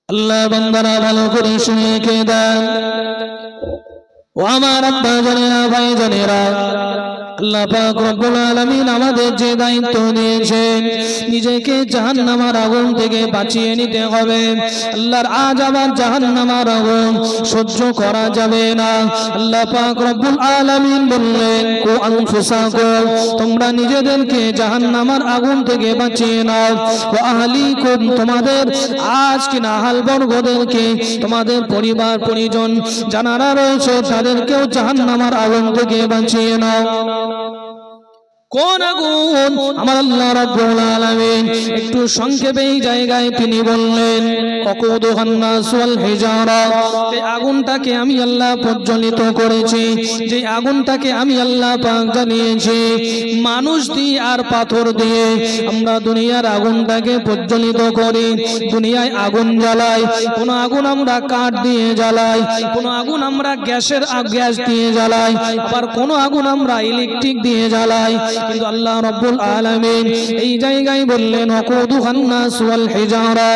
আল্লাহ বান্দারা ভালো করে শুনে কে দেন। ও আমার আব্বা জানেরা, ভাই জানেরা, আল্লাহ পাক রব্বুল আলামিন আমাদের যে দায়িত্ব দিয়েছেন, নিজেকে জাহান্নামের আগুন থেকে বাঁচিয়ে নিতে হবে। আল্লাহর আযাব আর জাহান্নামের আগুন সহ্য করা যাবে না। আল্লাহ পাক রব্বুল আলামিন বললেন, কু আনফুসাকুম, তোমরা নিজেদেরকে জাহান্নামের আগুন থেকে বাঁচিয়ে নাও। ওয়া আহলিকুম, তোমাদের আজকে আহল বর্গদেরকে, তোমাদের পরিবার পরিজন যারা রয়েছে তাদেরকেও জাহান্নামের আগুন থেকে বাঁচিয়ে নাও। কোন আগুন? আমার আল্লাহ রাব্বুল আলামিন একটু সংক্ষেপে এই জায়গায় তিনি বললেন, ওয়াকুদুহান নাস ওয়াল হিজারা, এই আগুনটাকে আমি আল্লাহ প্রজ্বলিত করেছি, যে আগুনটাকে আমি আল্লাহ পাক জ্বালিয়েছি মানুষ দিয়ে আর পাথর দিয়ে। আমরা দুনিয়ার আগুনটাকে প্রজ্বলিত করি, দুনিয়ায় আগুন জ্বালাই, কোন আগুন আমরা কাঠ দিয়ে জ্বালাই, কোন আগুন আমরা গ্যাস দিয়ে জ্বালাই, আবার কোন আগুন আমরা ইলেকট্রিক দিয়ে জ্বালাই। কিন্তু আল্লাহ রাব্বুল আলামিন এই জায়গায় বললেন, ওয়াকুদুহান নাস ওয়াল হিজারা,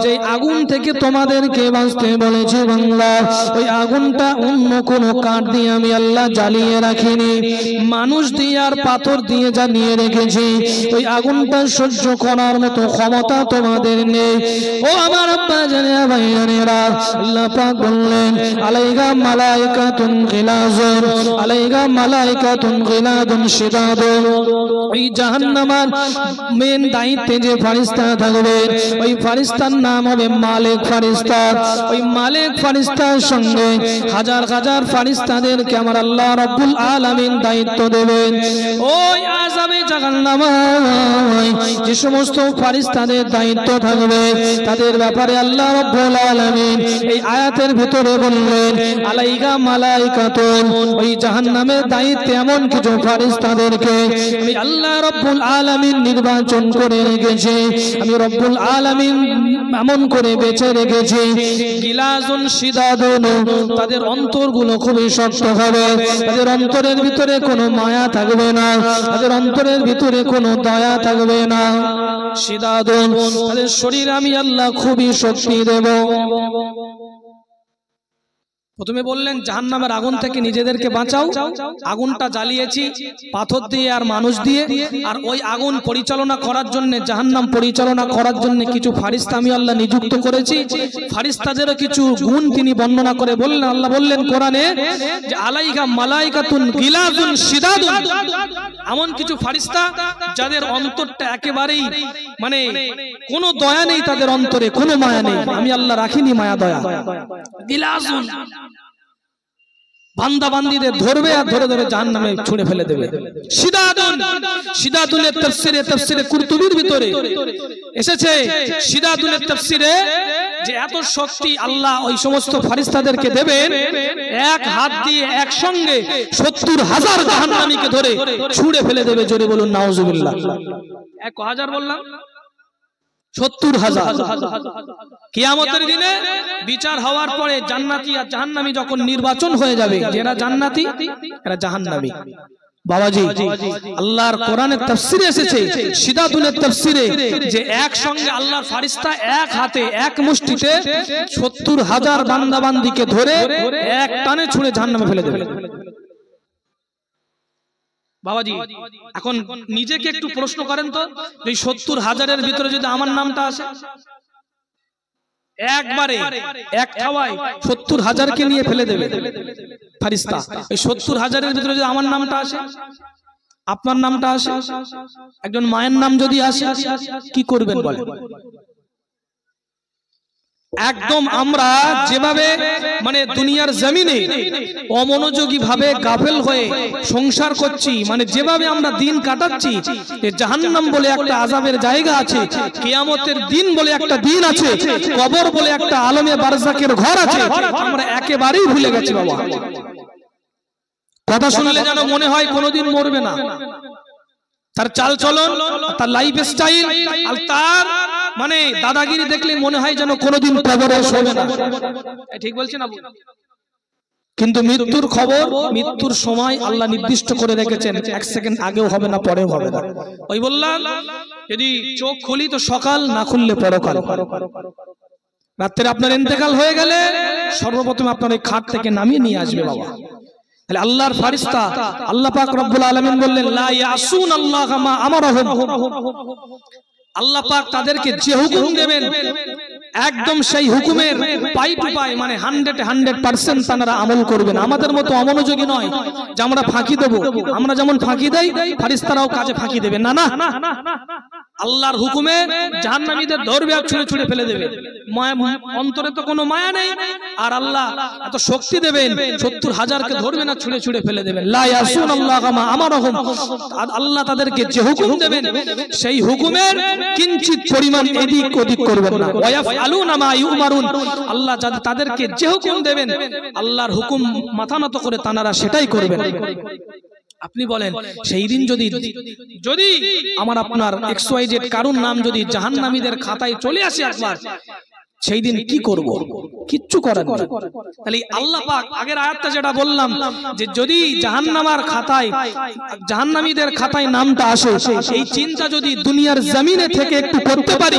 যে আগুন থেকে তোমাদেরকে বাঁচতে বলেছি বাংলা, ওই আগুনটা অন্য কোন কাঠ দিয়ে আমি আল্লাহ জ্বালিয়ে রাখিনি, মানুষ দিয়ে আর পাথর দিয়ে জ্বালিয়ে রেখেছি। ওই আগুনটা সহ্য করার মতো ক্ষমতা তোমাদের নেই। ও আমার আব্বা জানেরা, ভাই জানেরা, আল্লাহ পাক বললেন, আলাইহা মালাইকাতুন গিলাজুন, আলাইহা মালাইকাতুন গিলাদুন শিদাদুন, ওই জাহান্নামের মেন দায়িত্বে যে ফেরেশতা থাকবে, ওই ফেরেশতার নাম হবে মালিক ফেরেশতা। ওই মালিক ফেরেশতার সঙ্গে হাজার হাজার ফেরেশতাদেরকে আমার আল্লাহ রাব্বুল আলামিন দায়িত্ব দেবেন। ওই আযাবে জাহান্নামে যে সমস্ত ফেরেশতাদের দায়িত্ব থাকবে, তাদের ব্যাপারে আল্লাহ রাব্বুল আলামিন এই আয়াতের ভিতরে বললেন, আলাইহা মালাইকাতুন, ওই জাহান্নামের দায়িত্বে এমন কিছু ফেরেশতাদেরকে আমি আল্লাহ রব্বুল আলামিন নির্বাচন করে রেখেছি, আমি রব্বুল আলামিন এমন করে বেছে রেখেছি, গিলাজুন শিদাদুন, তাদের অন্তরগুলো খুবই শক্ত হবে, তাদের অন্তরের ভিতরে কোনো মায়া থাকবে না, তাদের অন্তরের ভিতরে কোনো দয়া থাকবে না। শিদাদুন, তাদের শরীর আমি আল্লাহ খুবই শক্তি দেব। প্রথমে বললেন জাহান্নামের আগুন থেকে নিজেদেরকে বাঁচাও, আগুনটা জ্বালিয়েছি পাথর দিয়ে আর মানুষ দিয়ে, আর ওই আগুন পরিচালনা করার জন্য, জাহান্নাম পরিচালনা করার জন্য কিছু ফেরেশতা আমি আল্লাহ নিযুক্ত করেছি। ফেরেশতাদেরও কিছু গুণ তিনি বর্ণনা করে বললেন, আল্লাহ বললেন কোরআনে যে আলাইহা মালাইকাতুন গিলাজুন শিদাদুন, এমন কিছু ফেরেশতা যাদের অন্তরটা একেবারেই মানে কোনো দয়া নেই, তাদের অন্তরে কোনো মায়া নেই, আমি আল্লাহ রাখিনি মায়া দয়া। গিলাজুন, বান্দা বান্দীদের ধরবে আর ধরে ধরে জাহান্নামে ছুঁড়ে ফেলে দেবে। শিদাদুন, শিদাদুনের তাফসীরে কুরতুবীর ভিতরে এসেছে, শিদাদুনের তাফসীরে যে এত শক্তি আল্লাহ ওই সমস্ত ফেরেশতাদেরকে দেবেন, এক হাত দিয়ে একসঙ্গে ৭০,০০০ জাহান্নামীকে ধরে ছুঁড়ে ফেলে দেবে। জোরে বলুন নাউজুবিল্লাহ। ১,০০০ বললাম, ৭০,০০০। কিয়ামতের দিনে বিচার হওয়ার পরে জান্নাতি আর জাহান্নামী যখন নির্বাচন হয়ে যাবে, যারা জান্নাতি এরা জাহান্নামী। বাবাজি, আল্লাহর কোরআনের তাফসীরে এসেছে, শিদাদুনের তাফসীরে, যে একসঙ্গে আল্লাহর ফেরেশতা এক হাতে এক মুষ্টিতে ৭০,০০০ বান্দা বান্দীকে ধরে এক টানে ছুঁড়ে জাহান্নামে ফেলে দেবে। বাবাজি, এখন নিজেকে একটু প্রশ্ন করেন তো, এই ৭০,০০০-এর ভিতরে যদি আমার নামটা আসে, একবারে এক খাওয়ায় ৭০,০০০-কে নিয়ে ফেলে দেবে ফেরেশতা। এই ৭০,০০০-এর ভিতরে যদি আমার নামটা আসে, আপনার নামটা আসে, একজন মায়ের নাম যদি আসে, কি করবেন বলেন? একদম আমরা যেভাবে মানে দুনিয়ার জমিনে অমনোযোগী ভাবে গাফেল হয়ে সংসার করছি, মানে যেভাবে আমরা দিন কাটাচ্ছি, জাহান্নাম বলে একটা আযাবের জায়গা আছে, কিয়ামতের দিন বলে একটা দিন আছে, কবর বলে একটা আলমে বারজাকের ঘর আছে, আমরা একেবারেই ভুলে গেছি। বাবা, কথা শুনলে যেন মনে হয় কোনোদিন মরবে না। তার চাল চলন, তার লাইফ স্টাইল আর তার মানে দাদাগিরি দেখলে মনে হয় যেন কোনোদিন কবরে শোবে না। ঠিক বলছেন না? কিন্তু মৃত্যুর খবর, মৃত্যুর সময় আল্লাহ নির্দিষ্ট করে রেখেছেন, এক সেকেন্ড আগেও হবে না, পরেও হবে না। ওই বললাম যদি চোখ খুলি তো সকাল, না খুললে পরকাল। রাত্রে আপনার ইন্তেকাল হয়ে গেলে সর্বপ্রথম আপনার ওই খাট থেকে নামিয়ে নিয়ে আসবে বাবা। তাহলে আল্লাহর ফেরেশতা আল্লাহ পাক রব্বুল আলামিন বললেন লা ইয়াসুনাল্লাহ মা আমারহুম, আল্লাহ পাক তাদেরকে যে হুকুম দেবেন একদম সেই হুকুমের পাই টু পাই মানে 100% তারা আমল করবেন। আমাদের মতো অমনোযোগী নয় যে আমরা ফাঁকি দেব। আমরা যেমন ফাঁকি দেই ফেরেশতারাও কাজে ফাঁকি দেবে না। না, আল্লাহর হুকুমে জাহান্নামীদের ধরবে আর ছুঁড়ে ছুঁড়ে ফেলে দেবে। অন্তরে তো কোনো মায়া নেই, আর আল্লাহ এত শক্তি দেবেন 70,000কে ধরবে না, ছুঁড়ে ছুঁড়ে ফেলে দেবেন। লা ইয়াসুনাল্লাহ মা আমারহুম, আল্লাহ তাদেরকে যে হুকুম দেবেন সেই হুকুমের কিঞ্চিত পরিমাণ এদিক ওদিক করবেন না। ওয়া ইয়াফআলুনা মা ইউমারুন, আল্লাহ তাদেরকে যে হুকুম দেবেন আল্লাহর হুকুম মাথা নত করে তানারা সেটাই করবেন। আপনি বলেন সেই দিন যদি আমার আপনার XYZ কারুর নাম যদি জাহান্নামীদের খাতায় চলে আসে একবার, সেই দিন কি করব? কিচ্ছু করার নেই। তাহলে আল্লাহ পাক আগের আয়াতটা যেটা বললাম যে যদি জাহান্নামার খাতায় জাহান্নামীদের খাতায় নামটা আসে, এই চিন্তা যদি দুনিয়ার জমিনে থেকে একটু করতে পারি,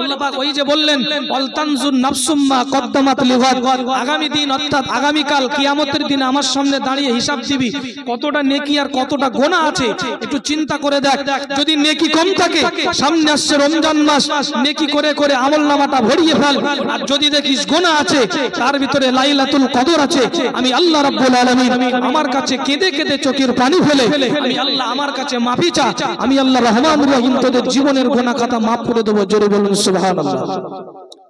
আল্লাহ পাক ওই যে বললেন ওয়াল তানজুর নাফসুম মা কদ্দামাত লিগাদ, আগামী দিন অর্থাৎ আগামী কাল কিয়ামতের দিনে আমার সামনে দাঁড়িয়ে হিসাব দিবি কতটা নেকি আর কতটা গোনা আছে, একটু চিন্তা করে দেখ। যদি নেকি কম থাকে, সামনে আসছে রমজান মাস, নেকি করে করে আমলনামাটা ভরিয়ে ফেল। আর যদি দেখিস গুনাহ আছে, তার ভিতরে লাইলাতুল কদর আছে, আমি আল্লাহ রাব্বুল আলামিন আমার কাছে কেঁদে কেঁদে চোখের পানি ফেলে আমি আল্লাহ আমার কাছে মাফি চা, আমি আল্লাহ রহমানুর রহিম তোদের জীবনের গুনাহ খাতা মাফ করে দেব। জোরে বলুন সুবহানাল্লাহ।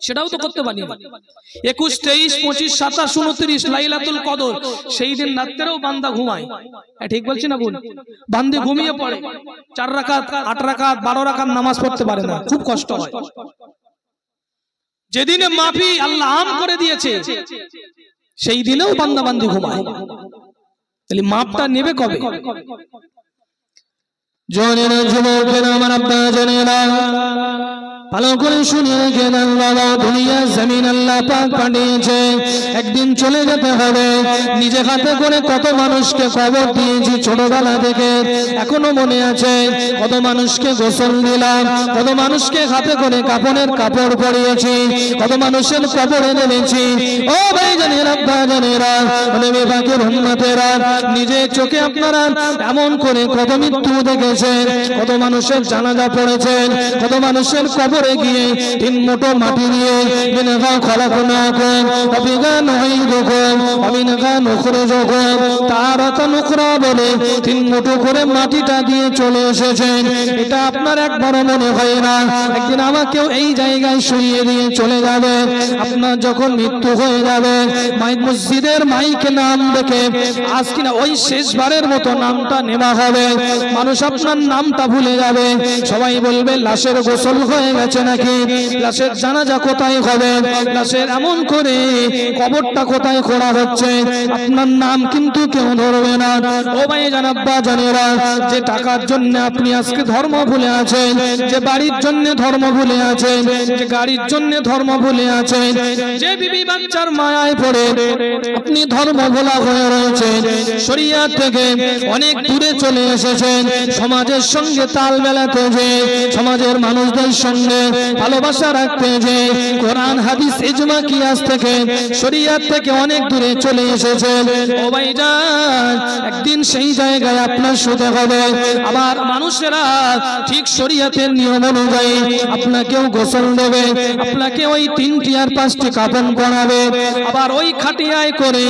সেটাও তো করতে পারি। 21, 23, 25, 27, 29 লাইলাতুল কদর, সেই দিন রাত্রেও বান্দা ঘুমায়। ঠিক বলছি না ভুল? বান্দে ঘুমিয়ে পড়ে, 4 রাকাত 8 রাকাত 12 রাকাত নামাজ পড়তে পারে না, খুব কষ্ট হয়। যেদিনে মাফি আল্লাহ আম করে দিয়েছে সেই দিনেও বান্দা বান্দি ঘুমায়। তাহলে মাপটা নেবে কবে? জনেরা যুবকেরা আমার আব্বা জনেরা ভালো করে শুনে রেখে দেন বাবা, দুনিয়া জমিন আল্লাহ পাক পাঠিয়েছে, একদিন চলে যেতে হবে। নিজে হাতে করে কত মানুষকে কবর দিয়েছি ছোটবেলা থেকে, এখনো মনে আছে। কত মানুষকে গোসল দিলাম, কত মানুষকে হাতে করে কাপড়ের কাপড় পরিয়েছি, কত মানুষের কবরে নেমেছি। ও ভাই জানেরা আব্বা জানেরা নবী পাকের উম্মতেরা, নিজে চোখে আপনারা এমন করে কত মৃত্যু দেখেছেন, কত মানুষের জানাজা পড়েছেন, কত মানুষের কবরে গিয়ে 3 মুঠো মাটি নিয়ে বিনগা খলাকনাকুম অবিগা নহিদুকুম অবিনগা নুখরিজুকুম তারাতান উখরা বলে 3 মুঠো করে মাটিটা দিয়ে চলে এসেছেন। এটা আপনার একবার মনে হয় না একদিন আমাকেও এই জায়গায় শুইয়ে দিয়ে চলে যাবে? আপনার যখন মৃত্যু হয়ে যাবে, মসজিদের মাইকে নাম দেখে আজ কিনা ওই শেষবারের মতো নামটা নেওয়া হবে, মানুষ আপনার নামটা ভুলে যাবে। সবাই বলবে লাশের গোসল হয়ে গেছে নাকি, লাশের জানাজা কোথায় হবে, লাশের এমন করে কবরটা কোথায় করা হচ্ছে, আপনার নাম কিন্তু কেউ ধরবে না। ও ভাই জানাব্বা জানেরা, যে টাকার জন্য আপনি আজকে ধর্ম ভুলে আছেন, যে বাড়ির জন্য ধর্ম ভুলে আছেন, যে গাড়ির জন্য ধর্ম ভুলে আছেন, যে বিবি বাচ্চার মায়ায় পড়ে আপনি ধর্ম ভোলা হয়ে রয়েছেন, শরিয়াত থেকে অনেক দূরে চলে এসেছেন, সমাজের সঙ্গে তাল মেলাতে যে সমাজের মানুষদের সঙ্গে ভালোবাসা রাখতে যে কোরআন হাদিস ইজমা কিয়াস থেকে শরিয়াত থেকে অনেক দূরে চলে এসেছেন। ও ভাইজান, একদিন সেই জায়গায় আপনার শুতে হবে। আবার মানুষেরা ঠিক শরিয়াতের নিয়ম অনুযায়ী আপনাকেও গোসল দেবে, আপনাকে ওই 3টি আর 5টি কাফন পরাবে, আবার ওই খাটিয়ায় করে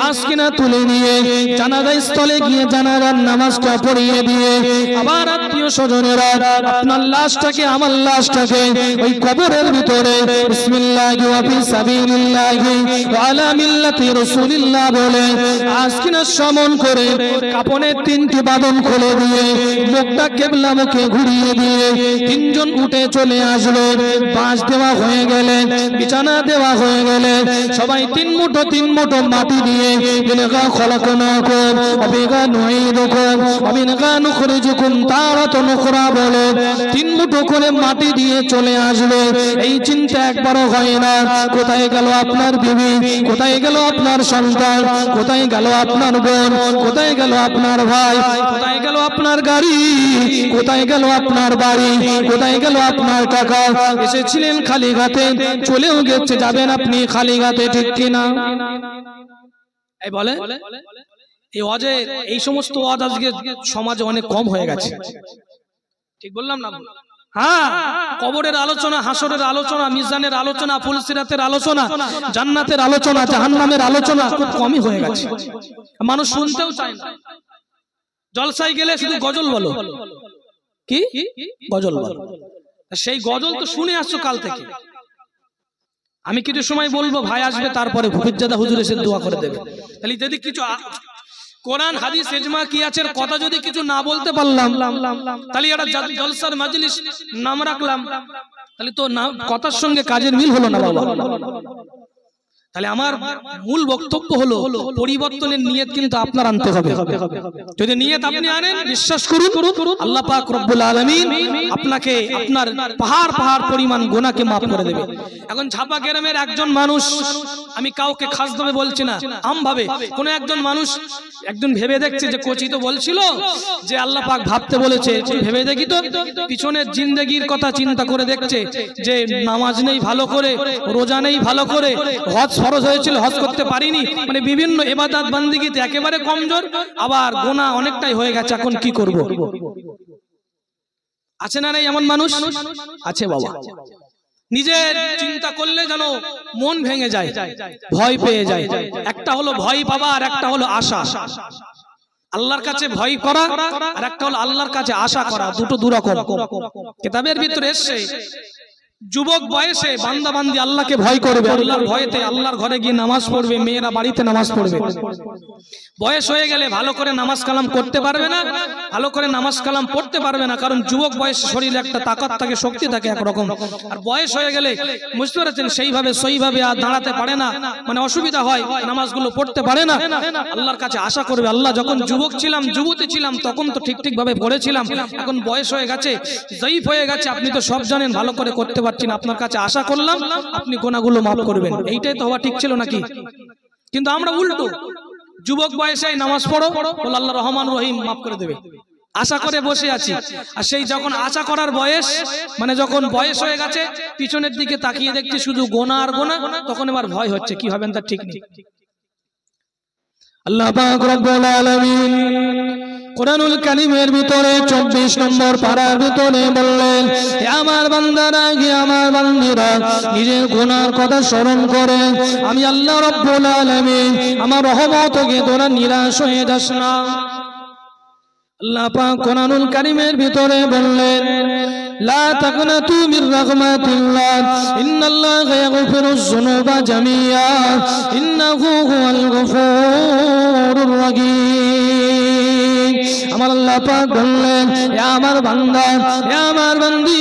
আজকিনা তুলে নিয়ে জানাজা স্থলে গিয়ে জানাজার নামাজটা পড়িয়ে দিয়ে আবার আত্মীয় স্বজনেরা আপনার লাশটাকে আমার লাশটাকে ওই কবরের ভিতরে বিসমিল্লাহি ওয়া ফি সাবিলিল্লাহি ওয়া আলা মিল্লাতি রাসূলিল্লাহ বলে আজকিনা সমন করে কাফনের 3টি বাঁধন খুলে দিয়ে মুখটা কিবলা মুখে ঘুরিয়ে দিয়ে 3 জন উঠে চলে আসলো। বাঁশ দেওয়া হয়ে গেলে, বিছানা দেওয়া হয়ে গেলে, সবাই 3 মুঠো মাটি দিয়ে বিনগা খলাকনাকুম অবিগা নুইদুকুম অবিনগা নুখরিজুকুম তারাতান উখরা বলে 3 মুঠো করে মাটি দিয়ে চলে আসবে এই চিন্তা একবারও হয় না। কোথায় গেল আপনার বিবি, কোথায় গেল আপনার সন্তান, কোথায় গেল আপনার বোন, কোথায় গেল আপনার ভাই, কোথায় গেল আপনার গাড়ি, কোথায় গেল আপনার বাড়ি, কোথায় গেল আপনার টাকা? এসেছিলেন খালি হাতে, চলেও গেছে, যাবেন আপনি খালি হাতে, ঠিক কিনা? এই বলে এই ওয়াজে, এই সমস্ত ওয়াজ আজকে সমাজে অনেক কম হয়ে গেছে, ঠিক বললাম না? হ্যাঁ, কবরের আলোচনা, হাসরের আলোচনা, মিজানের আলোচনা, ফুলসিরাতের আলোচনা, জান্নাতের আলোচনা, জাহান্নামের আলোচনা খুব কমই হয়ে গেছে। মানুষ শুনতেও চায় না। জলসায় গেলে শুধু গজল বলো, কি গজল বলো। সেই গজল তো শুনে আসছো কাল থেকে। আমি কিছু সময় বলবো, ভাই আসবে, তারপরে ফরিদজাদা হুজুর এসে দোয়া করে দেবে। তাহলে যদি কিছু কোরআন হাদিস ইজমা কিয়াসের কথা যদি কিছু না বলতে পারলাম, তাহলে এটা জলসার মাজলিস নাম রাখলাম, তাহলে তো কথার সঙ্গে কাজের মিল হলো না বাবা। তাহলে আমার মূল বক্তব্য হলো পরিবর্তনের নিয়ত কিন্তু আপনার আনতে হবে। যদি নিয়ত আপনি আনেন, বিশ্বাস করুন আল্লাহ পাক রব্বুল আলামিন আপনাকে আপনার পাহাড় পাহাড় পরিমাণ গুনাহকে maaf করে দেবে। এখন ঝাপা গ্রামের একজন মানুষ, আমি কাউকে খাসভাবে বলছি না, আমভাবে কোন একজন মানুষ একজন ভেবে দেখছে যে কোচি তো বলছিল যে আল্লাহ পাক ভাবতে বলেছে, ভেবে দেখি তো পিছনের জিন্দেগির কথা চিন্তা করে দেখছে যে নামাজ নেই ভালো করে, রোজা নেই ভালো করে, হজ ফরজ হয়েছিল হজ করতে পারিনি, মানে বিভিন্ন ইবাদত বান্দিগিতে একেবারে কমজোর, আবার গুনাহ অনেকটাই হয়ে গেছে, এখন কি করব? আছে না এমন মানুষ? আছে বাবা। নিজের চিন্তা করলে যেন মন ভেঙে যায়, ভয় পেয়ে যায়। একটা হলো ভয় পাওয়া, আর একটা হলো আশা। আল্লাহর কাছে ভয় করা আর একটা হলো আল্লাহর কাছে আশা করা, দুটো দুরকম। কিতাবের ভিতরে এসেছে যুবক বয়সে বান্দা বান্দি আল্লাহকে ভয় করবে, আল্লাহর ভয়েতে আল্লাহর ঘরে গিয়ে নামাজ পড়বে, মেয়েরা বাড়িতে নামাজ পড়বে। বয়স হয়ে গেলে ভালো করে নামাজ কালাম করতে পারবে না, ভালো করে নামাজ কালাম পড়তে পারবে না, কারণ যুবক বয়সে শরীরে একটা তাকত থাকে, শক্তি থাকে একরকম। আর বয়স হয়ে গেলে বুঝতে পারছেন সেইভাবে সহিভাবে আর দাঁড়াতে পারে না, মানে অসুবিধা হয়, নামাজগুলো পড়তে পারে না। আল্লাহর কাছে আশা করবে, আল্লাহ যখন যুবক ছিলাম, যুবতী ছিলাম, তখন তো ঠিক ভাবে পড়েছিলাম, এখন বয়স হয়ে গেছে, জয়ীফ হয়ে গেছে, আপনি তো সব জানেন, ভালো করে করতে পারছেন, আপনার কাছে আশা করলাম আপনি গুনাহগুলো মাফ করবেন। এইটাই তো হওয়া ঠিক ছিল নাকি? কিন্তু আমরা উল্টো, যুবক বয়সে নামাজ পড়ো, বলে আল্লাহ রহমান রহিম মাফ করে দেবে, আশা করে বসে আছি। আর সেই যখন আশা করার বয়স, মানে যখন বয়স হয়ে গেছে, পিছনের দিকে তাকিয়ে দেখছি শুধু গুনাহ আর গুনাহ, তখন এবার ভয় হচ্ছে কি হবেন তার ঠিক নেই। আল্লাহ পাক রব্বুল আলামিন কুরআনুল কারীমের ভিতরে 24 নম্বর পারার ভিতরে বললেন, হে আমার বান্দারা, হে আমার বান্দীরা, নিজের গুনাহর কথা স্মরণ করে আমি আল্লাহ রব্বুল আলামিন আমার রহমত থেকে তোরা নিরাশ হয়ে যাস না। আল্লাহ পাক কুরআনুল কারীমের ভিতরে বললেন, লা তাকনাতু মির রাহমাতিল্লাহ ইন্নাল্লাহা ইয়াগফিরুয যুনুবা জামিআ ইন্নাহু হুয়াল গফুরুর রহিম। আমার আল্লাহ পাক বললেন, হে আমার বান্দা, হে আমার বান্দি,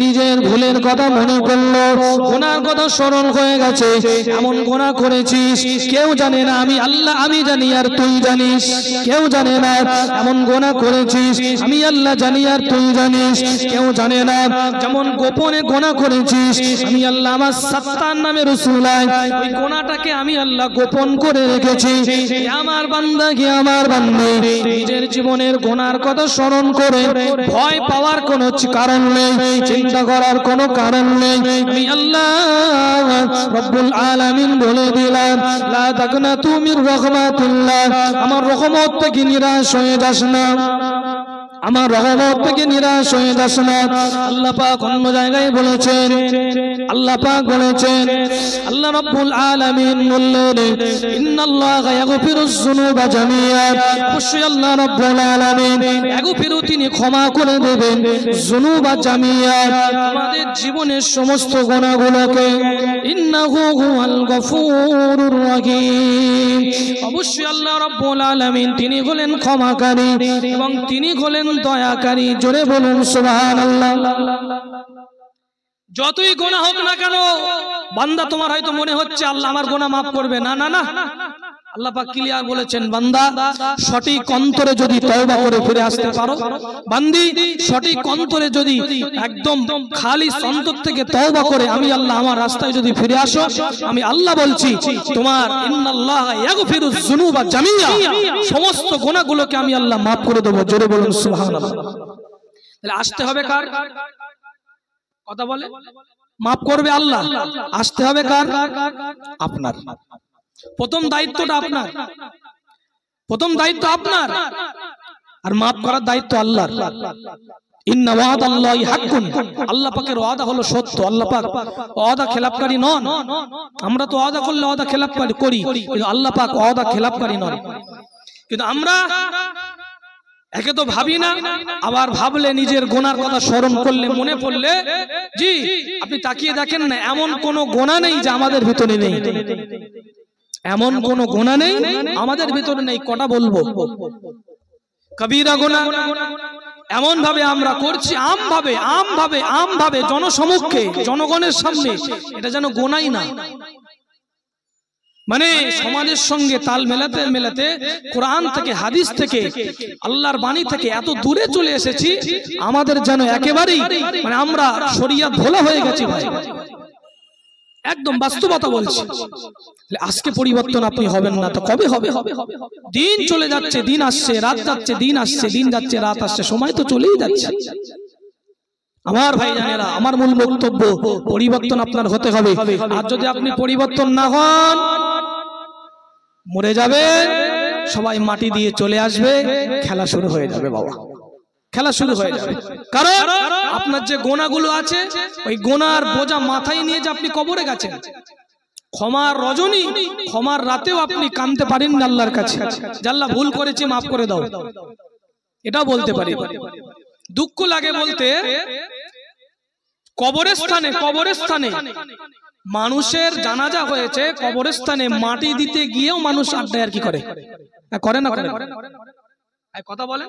নিজের ভুলের কথা মনে করলো, গুনাহর কথা স্মরণ হয়ে গেছে, এমন গুনাহ করেছিস কেউ জানে না, আমি আল্লাহ আমি জানি আর তুই জানিস, কেউ জানে না এমন গুনাহ করেছিস, আমি আল্লাহ জানি আর তুই জানিস, কেউ জানে না। যেমন গোপনে গুনাহ করেছিস, আমি আল্লাহ আমার সাত্তার নামে রসুলাই ওই গুনাহটাকে আমি আল্লাহ গোপন করে রেখেছি। আমার বান্দা, কি আমার বান্দী, নিজের জীবনের গুনাহর কথা স্মরণ করে ভয় পাওয়ার কোনো কারণ নেই, চিন্তা করার কোনো কারণ নেই। আমি আল্লাহ রব্বুল আলামিন বলে দিলাম, লা তাকনাতু মির রাহমাতিল্লাহ, আমার রহমত থেকে নিরাশ হয়ে যাস না, আমার রহমত থেকে নিরাশ হয়ে যাস না। আল্লাহ পাক অন্য জায়গায় বলেছেন, আল্লাহ পাক বলেছেন, আল্লাহ রাব্বুল আলামিন বললেন, ইন্নাল্লাহা ইয়াগফিরুয যুনুবা জামিআ, অবশ্যই আল্লাহ রাব্বুল আলামিন ইয়াগফিরু, তিনি ক্ষমা করে দেবেন, যুনুবা জামিআ, আমাদের জীবনের সমস্ত গুনাহগুলোকে, ইন্নাহু হুয়াল গফুরুর রহিম, অবশ্যই আল্লাহ রাব্বুল আলামিন তিনি হলেন ক্ষমাকারী এবং তিনি হলেন দয়াকারী। জোরে বলুন সুবহানাল্লাহ। যতই গুনাহ হোক না কেন বান্দা, তোমার হয়তো মনে হচ্ছে আল্লাহ আমার গুনাহ maaf করবে না, না না, আল্লাহ পাক ক্লিয়ার বলেছেন, বান্দা সঠিক অন্তরে যদি তওবা করে ফিরে আসতে পারো, বান্দি সঠিক অন্তরে যদি একদম খালিস অন্তর থেকে তওবা করে আমি আল্লাহ আমার রাস্তায় যদি ফিরে আসো, আমি আল্লাহ বলছি তোমার ইন্নাল্লাহা ইয়াগফিরুয যুনুবা জামিয়া, সমস্ত গুনাহগুলোকে আমি আল্লাহ maaf করে দেব। জোরে বলুন সুবহানাল্লাহ। তাহলে আসতে হবে কার কথা বলে? maaf করবে আল্লাহ, আসতে হবে কার? আপনার। প্রথম দায়িত্বটা আপনার, প্রথম দায়িত্ব আপনার, আর maaf করার দায়িত্ব আল্লাহর। ইন্না ওয়াদাল্লাহি হাক্কুন, আল্লাহ পাকের ওয়াদা হলো সত্য। আল্লাহ পাক ওয়াদা খেলাপকারী নন। আমরা তো ওয়াদা করলে ওয়াদা খেলাপকারী করি, কিন্তু আল্লাহ পাক ওয়াদা খেলাপকারী নন। কিন্তু আমরা একে তো ভাবি না, আবার ভাবলে নিজের গুনার কথা স্মরণ করলে মনে পড়লে, জি আপনি তাকিয়ে দেখেন না, এমন কোন গুনাহ নেই যে আমাদের ভিতরে নেই, এমন কোন গুনাহ নেই আমাদের ভিতরে নেই। কটা বলবো? কবিরা গুনাহ এমন ভাবে আমরা করছি, আম ভাবে জনসমক্ষে, জনগণের সামনে, এটা যেন গুনাহই না। মানে সমাজের সঙ্গে তাল মেলাতে মেলাতে কোরআন থেকে, হাদিস থেকে, আল্লাহর বাণী থেকে এত দূরে চলে এসেছি, আমাদের যেন একেবারেই মানে আমরা শরিয়ত ভোলা হয়ে গেছি ভাই। একদম বাস্তবতা বলছি। আজকে পরিবর্তন আপনি হবেন না তো কবে হবে? দিন চলে যাচ্ছে, দিন আসছে, রাত যাচ্ছে, দিন আসছে, দিন যাচ্ছে, রাত আসছে, সময় তো চলেই যাচ্ছে। আমার ভাই জানেরা, আমার মূল বক্তব্য, পরিবর্তন আপনার হতে হবে। আর যদি আপনি পরিবর্তন না হন, মরে যাবে, সবাই মাটি দিয়ে চলে আসবে, খেলা শুরু হয়ে যাবে বাবা, খেলা শুরু হয়ে যাবে। কারণ আপনার যে গোনাগুলো আছে, ওই গোনার বোঝা মাথায় নিয়ে যে আপনি কবরে গেছেন। ক্ষমার রজনী, ক্ষমার রাতেও আপনি কাঁদতে পারেন না আল্লাহর কাছে, আল্লাহ ভুল করেছি মাফ করে দাও, এটাও বলতে পারি। দুঃখ লাগে বলতে, কবরস্থানে মানুষের জানাজা হয়েছে, কবরস্থানে মাটি দিতে গিয়েও মানুষ আড্ডায় আর কি করে না করে কথা বলে।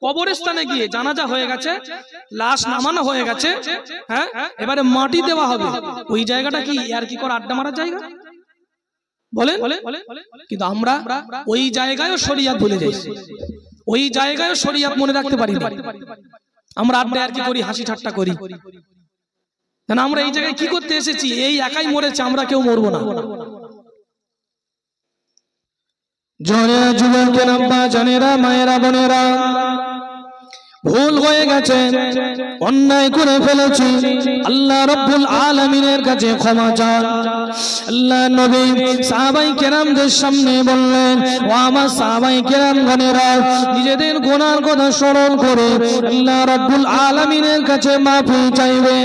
কবরস্থানে গিয়ে জানাজা হয়ে গেছে, লাশ নামানো হয়ে গেছে, হ্যাঁ এবারে মাটি দেওয়া হবে, ওই জায়গাটা কি আর কি করে আড্ডা মারার জায়গা বলেন? কিন্তু আমরা ওই জায়গায়ও শরিয়ত ভুলে যাই, ওই জায়গায়ও শরিয়ত মনে রাখতে পারি না। আমরা আড্ডা আর কি করি, হাসি ঠাট্টা করি। আমরা এই জায়গায় কি করতে এসেছি? এই একাই মরেছে, আমরা কেউ মরবো না। যুবকেরা, জানেরা, মায়েরা, বোনেরা, ভুল হয়ে গেছে, অন্যায় করে ফেলেছি, আল্লাহ রাব্বুল আলামিনের কাছে ক্ষমা চান। আল্লাহ নবী সাহাবায়ে কেরামদের সামনে বললেন, ও আমার সাহাবায়ে কেরামগণেরা, নিজেদের গুনার কথা স্মরণ করে আল্লাহ রাব্বুল আলামিনের কাছে মাফি চাইবে,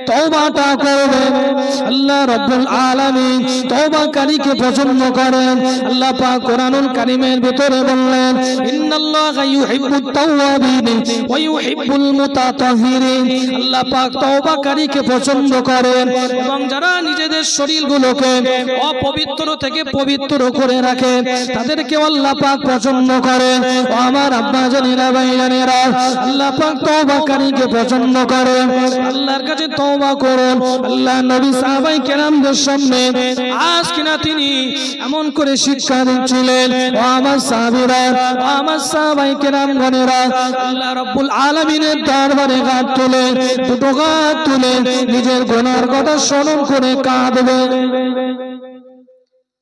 তওবাটা করবে। আল্লাহ রাব্বুল আলামিন তওবাকারীকে পছন্দ করেন। আল্লাহ পাক কোরআনুল কারীমের ভিতরে বললেন, ইন্নাল্লাহা ইউহিব্বুত তাওয়াবিন ওয়া ইউহিব্বুল মুতাতাহহিরিন। আল্লাহ পাক তওবাকারীকে পছন্দ করেন এবং যারা নিজেদের শরীরগুলোকে অপবিত্র থেকে পবিত্র করে রাখে, তাদেরকে আল্লাহ পাক পছন্দ করেন। আমার আব্বা জানেরা, ভাই জানেরা, আল্লাহ পাক তওবাকারীকে পছন্দ করেন। আল্লাহর কাছে তওবা করুন। আল্লাহ নবী সাহাবায়ে কেরামদের সামনে আজ কিনা তিনি এমন করে শিক্ষা দিচ্ছিলেন, ও আমার সাহাবীরা, আমার সাহাবায়ে কেরামগণেরা, আল্লাহ রাব্বুল আলামিনের দরবারে হাত তুলে, দুটো হাত তুলে নিজের গুনার কথা স্মরণ করে কাঁদবে,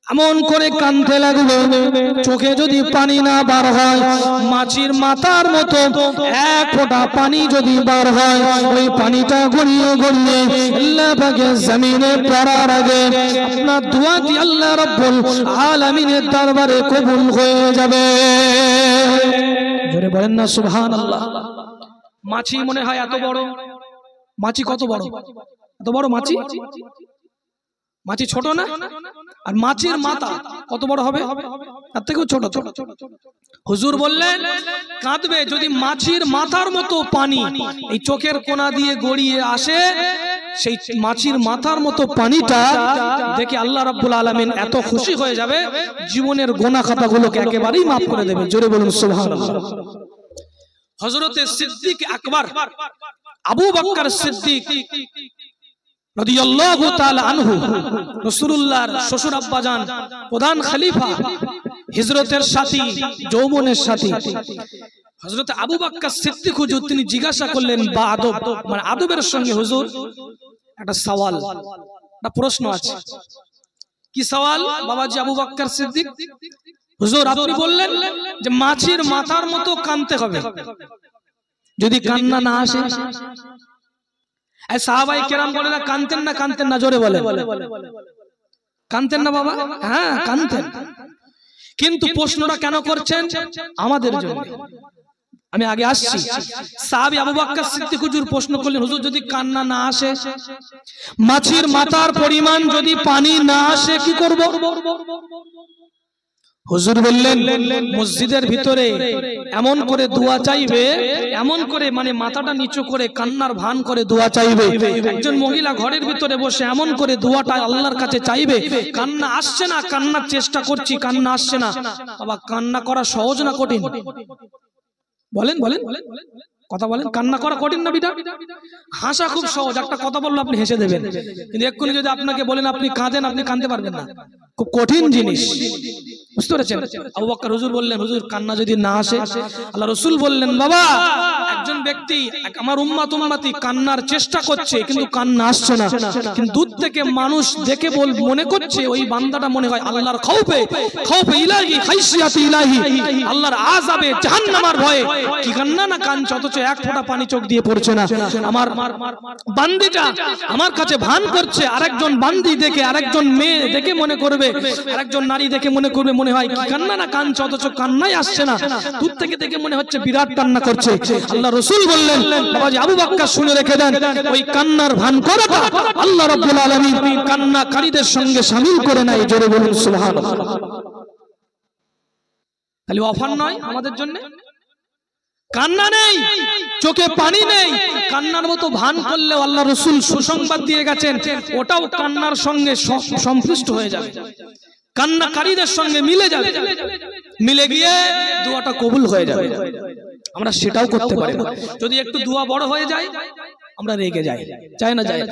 এমন করে কাঁদতে লাগবে, চোখে যদি পানি না বার হয়, মাছির মাথার মতো এক ফোঁটা পানি যদি বার হয়, ওই পানিটা গড়িয়ে গড়িয়ে আল্লাহ পাকের জমিনে পড়ার আগে আপনার দোয়াটি আল্লাহ রাব্বুল আলামিনের দরবারে কবুল হয়ে যাবে। জোরে বলেন না সুবহানাল্লাহ। মাছি মনে হয় এত বড়, মাছি কত বড়, এত বড় মাছি, মাছি ছোট না? আর মাছির মাথা কত বড় হবে? তার থেকেও ছোট। হুজুর বললেন কাঁদবে যদি মাছির মাথার মতো পানি এই চোখের কোনা দিয়ে গড়িয়ে আসে, সেই মাছির মাথার মতো পানিটা দেখে আল্লাহ রাব্বুল আলামিন এত খুশি হয়ে যাবে, জীবনের গুনাহ খাতাগুলোকে একেবারেই মাফ করে দেবে। জোরে বলুন সুবহানাল্লাহ। হযরতে সিদ্দিক আকবর আবু বকর সিদ্দিক রাদিয়াল্লাহু তাআলা আনহু, রাসূলুল্লাহর শ্বশুর আব্বাজান, প্রধান খলিফা, হিজরতের সাথী, যৌবনের সাথী হযরত আবু বকর সিদ্দিক হুজুর, তিনি জিজ্ঞাসা করলেন বা আদব, মানে আদবের সঙ্গে, হুজুর একটা সওয়াল, একটা প্রশ্ন আছে। কি সওয়াল বাবাজি আবু বকর সিদ্দিক? হুজুর আপনি বললেন যে মাছির মাথার মতো কানতে হবে, যদি কান্না না আসে? সাহাবায়ে কেরাম বলে না কানতেন না, কানতেন না, জোরে বলেন। কানতেন না বাবা? হ্যাঁ কানতেন। কিন্তু প্রশ্নটা কেন করছেন? আমাদের জন্য। আমি আগে আসছি। সাহাবী আবু বকর সিদ্দিক হুজুর প্রশ্ন করলেন, হুজুর যদি কান্না না আসে, মাছির মাথার পরিমাণ যদি পানি না আসে কি করব? হুজুর বললেন মসজিদের ভিতরে এমন করে দোয়া চাইবে, এমন করে মানে মাথাটা নিচু করে কান্নার ভান করে দোয়া চাইবে। একজন মহিলা ঘরের ভিতরে বসে এমন করে দোয়াটা আল্লাহর কাছে চাইবে, কান্না আসছে না, কান্নার চেষ্টা করছি, কান্না আসছে না। বাবা কান্না করা সহজ না কঠিন? বলেন বলেন কথা বলেন। কান্না করা কঠিন না বিটা? হাসা খুব সহজ, একটা কথা বললে আপনি হেসে দেবেন, কিন্তু এক্ষুনি যদি আপনাকে বলেন আপনি কাঁদেন, আপনি কাঁদতে পারবেন না, খুব কঠিন জিনিস। বুঝতে পেরেছেন? আবু বকর হুজুর বললেন, হুজুর কান্না যদি না আসে, আল্লাহ রাসূল বললেন, বাবা একজন ব্যক্তি, আমার উম্মতি কান্নার চেষ্টা করছে কিন্তু কান্না আসছে না, কিন্তু দূর থেকে মানুষ দেখে মনে করছে ওই বান্দাটা মনে হয় আল্লাহর খৌফে ইলাহি, খাইসিয়াতে ইলাহি, আল্লাহর আযাবে, জাহান্নামের ভয়ে কি কান্না না কাঁদছে, অথচ এক ফোঁটা পানি চোখ দিয়ে পড়ছে না। আমার বান্দিটা আমার কাছে ভান করছে, আরেকজন বান্দি দেখে, আরেকজন মেয়ে দেখে মনে করবে, আরেকজন নারী দেখে মনে করবে মনে হয় কি কান্না না কাঁদছে, অথচ কান্নাই আসছে না, দূর থেকে দেখে মনে হচ্ছে বিরাট কান্না করছে। আল্লাহ রাসূল বললেন, বাবাজি আবু বকর শুনে রেখে দেন, ওই কান্নার ভান করাটা আল্লাহ রাব্বুল আলামিন কান্নাকারীদের সঙ্গে শামিল করে নাই। জোরে বলুন সুবহানাল্লাহ। তাহলে অফার নয় আমাদের জন্য? কান্না নেই, চোখে পানি নেই, কান্নার মতো ভান করলেও আল্লাহ রাসূল সুসংবাদ দিয়ে গেছেন ওটাও কান্নার সঙ্গে সম্পৃক্ত হয়ে যাবে, কান্নাকারীদের সঙ্গে মিলে যাবে, মিলে গিয়ে দোয়াটা কবুল হয়ে যাবে। আমরা সেটাও করতে পারি না। যদি একটু দোয়া বড় হয়ে যায় আমরা রেগে যাই, চাই না যায়?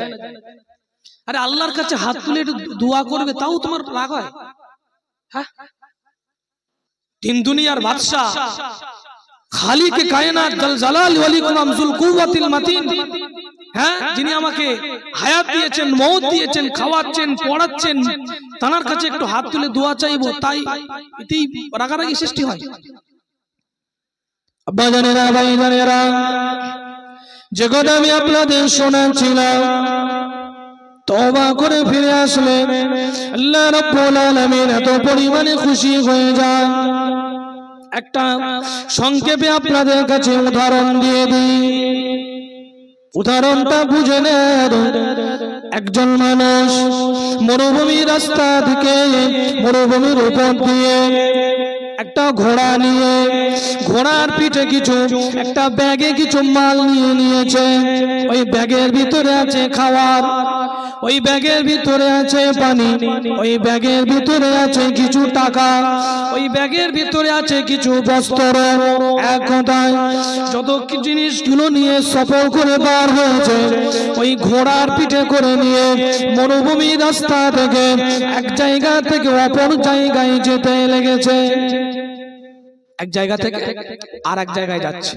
আরে আল্লাহর কাছে হাত তুলে একটু দোয়া করবে, তাও তোমার রাগ হয়? হ্যাঁ, তিন দুনিয়ার বাদশা, খালিকে কায়নাত জাল জালাল ওয়াল ইকরাম যুল কুওয়াতিল মাতিন, হ্যাঁ, যিনি আমাকে হায়াত দিয়েছেন, মওত দিয়েছেন, খাওয়াচ্ছেন, পড়াচ্ছেন, তার কাছে একটু হাত তুলে দোয়া চাইবো, তাই এতেই রাগারাগি সৃষ্টি হয়? আব্বা জানেরা, ভাই জানেরা, যে কথা আমি আপনাদের শোনাচ্ছিলাম, তওবা করে ফিরে আসলে আল্লাহ রাব্বুল আলামিন এত পরিমাণে খুশি হয়ে যায়। একটা সংক্ষেপে আপনাদের কাছে উদাহরণ দিয়ে দিই, উদাহরণটা বুঝে নেন। একজন মানুষ মরুভূমির রাস্তা থেকে, মরুভূমির উপর দিয়ে একটা ঘোড়া নিয়ে, ঘোড়ার পিঠে কিছু একটা ব্যাগে কিছু মাল নিয়ে নিয়েছে। ওই ব্যাগের ভিতরে আছে খাবার, ওই ব্যাগের ভিতরে আছে পানি, ওই ব্যাগের ভিতরে আছে কিছু টাকা, ওই ব্যাগের ভিতরে আছে কিছু বস্ত্র। এক কথায় যত জিনিসগুলো নিয়ে সফর করে বার হয়েছে, ওই ঘোড়ার পিঠে করে নিয়ে মরুভূমির রাস্তা থেকে এক জায়গা থেকে অপর জায়গায় যেতে লেগেছে। এক জায়গা থেকে আর এক জায়গায় যাচ্ছে।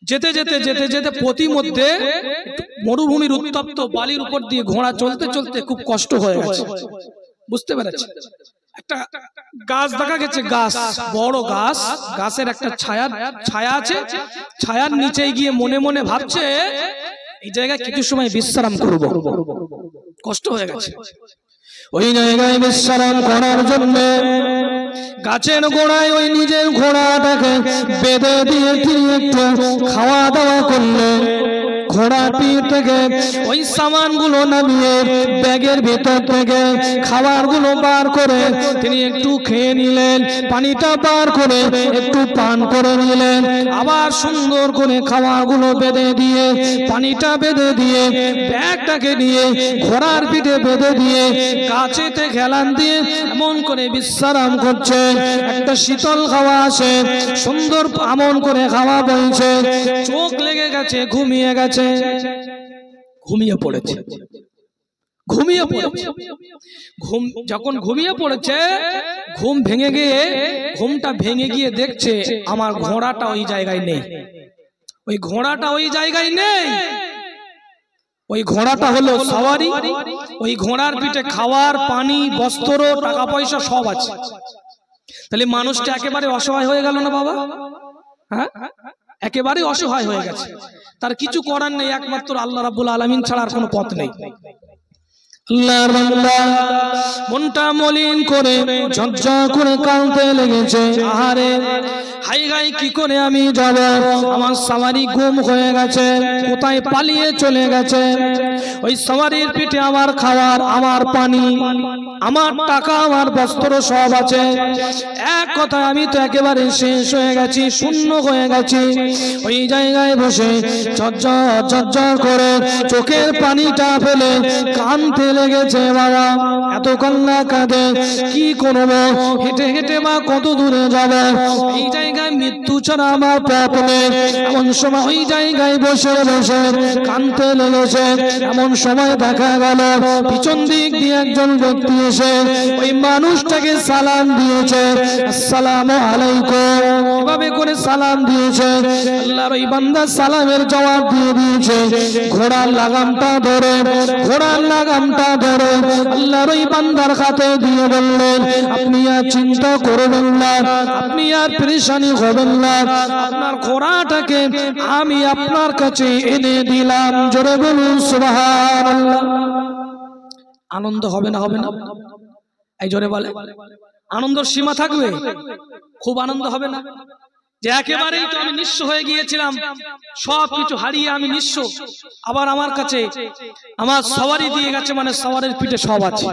যেতে যেতে যেতে যেতে প্রতিমধ্যে মরুভূমির উত্তপ্ত বালির উপর দিয়ে ঘোড়া চলতে চলতে খুব কষ্ট হয়ে গেছে। বুঝতে পেরেছে? একটা গাছ দেখা গেছে, গাছ, বড় গাছ, গাছের একটা ছায়া আছে, ছায়ার নিচে গিয়ে মনে মনে ভাবছে এই জায়গায় কিছু সময় বিশ্রাম করব। কষ্ট হয়ে গেছে, ওই জায়গায় বিশ্রাম করার জন্য গাছের গোড়ায় ওই নিজের ঘোড়াটাকে বেঁধে দিয়ে তিনি একটু খাওয়া দাওয়া করলেন। ঘোড়ার পিঠ থেকে ওই সামানগুলো নামিয়ে ব্যাগের ভিতর থেকে খাবারগুলো বার করে তিনি একটু খেয়ে নিলেন, পানিটা বার করে একটু পান করে নিলেন, আবার সুন্দর করে খাবারগুলো বেঁধে দিয়ে, পানিটা বেঁধে দিয়ে, ব্যাগটাকে নিয়ে ঘোড়ার পিঠে বেঁধে দিয়ে গাছেতে খেলান দিয়ে এমন করে বিশ্রাম করছে। একটা শীতল খাওয়া আসে, সুন্দর আমন করে খাওয়া বইছে, চোখ লেগে গেছে, ঘুমিয়ে গেছে। ঘুমিয়ে পড়েছে। ঘুমিয়ে পড়েছে, ঘুম যখন ঘুমিয়ে পড়েছে, ঘুম ভেঙে গিয়ে ঘুমটা ভেঙে গিয়ে দেখছে আমার ঘোড়াটা ওই জায়গায় নেই। ওই ঘোড়াটা ওই জায়গায় নেই। ওই ঘোড়াটা হলো সওয়ারি, ওই ঘোড়ার পিঠে খাওয়ার পানি বস্ত্র টাকা পয়সা সব আছে। তাহলে মানুষটা একেবারে অসহায় হয়ে গেল না বাবা? হ্যাঁ, একেবারে অসহায় হয়ে গেছে। তার কিছু করার নেই, একমাত্র আল্লাহ রাব্বুল আলামিন ছাড়া আর কোনো পথ নেই। আল্লাহর বান্দা মনটা মলিন করে ঝরঝর করে কাঁদতে লেগেছে। আহারে হাই হাই কি করে আমি যাব, আমার সওয়ারি গুম হয়ে গেছে, কোথায় পালিয়ে চলে গেছে। ওই সওয়ারির পিঠে আমার খাবার, আমার পানি, আমার টাকা, আমার বস্ত্র সব আছে। এক কথায় আমি তো একেবারে শেষ হয়ে গেছি, শূন্য হয়ে গেছি। ওই জায়গায় বসে ঝরঝর ঝরঝর করে চোখের পানিটা ফেলে কাঁদতে লেগেছে। বাবা এত কান্না কাঁদে, কি করবো, হেঁটে হেঁটে বা কত দূরে যাব, এই জায়গায় মৃত্যু ছাড়া আমার পথ নেই। এমন সময় ওই জায়গায় বসে বসে কাঁদতে লেগেছে। এমন সময় দেখা গেল পিছন দিক দিয়ে একজন ব্যক্তি এসে ওই মানুষটাকে সালাম দিয়েছে, আসসালামু আলাইকুম, এভাবে করে সালাম দিয়েছে। আল্লাহর ওই বান্দা সালামের জবাব দিয়ে দিয়েছে। ঘোড়ার লাগামটা ধরে, ঘোড়ার লাগামটা ধরে আল্লাহর ওই বান্দার হাতে দিয়ে বললেন, আপনি আর চিন্তা করবেন না, আপনি আর পেরেশানি হবেন না, আপনার ঘোড়াটাকে আমি আপনার কাছে এনে দিলাম। জোরে বলুন সুবহানাল্লাহ। আনন্দ হবে না? হবে না? এই জোরে বলে, আনন্দের সীমা থাকবে? খুব আনন্দ হবে না? যে একেবারেই তো আমি নিঃস্ব হয়ে গিয়েছিলাম, সব কিছু হারিয়ে আমি নিঃস্ব, আবার আমার কাছে আমার সওয়ারি দিয়ে গেছে, মানে সওয়ারির পিঠে সব আছে।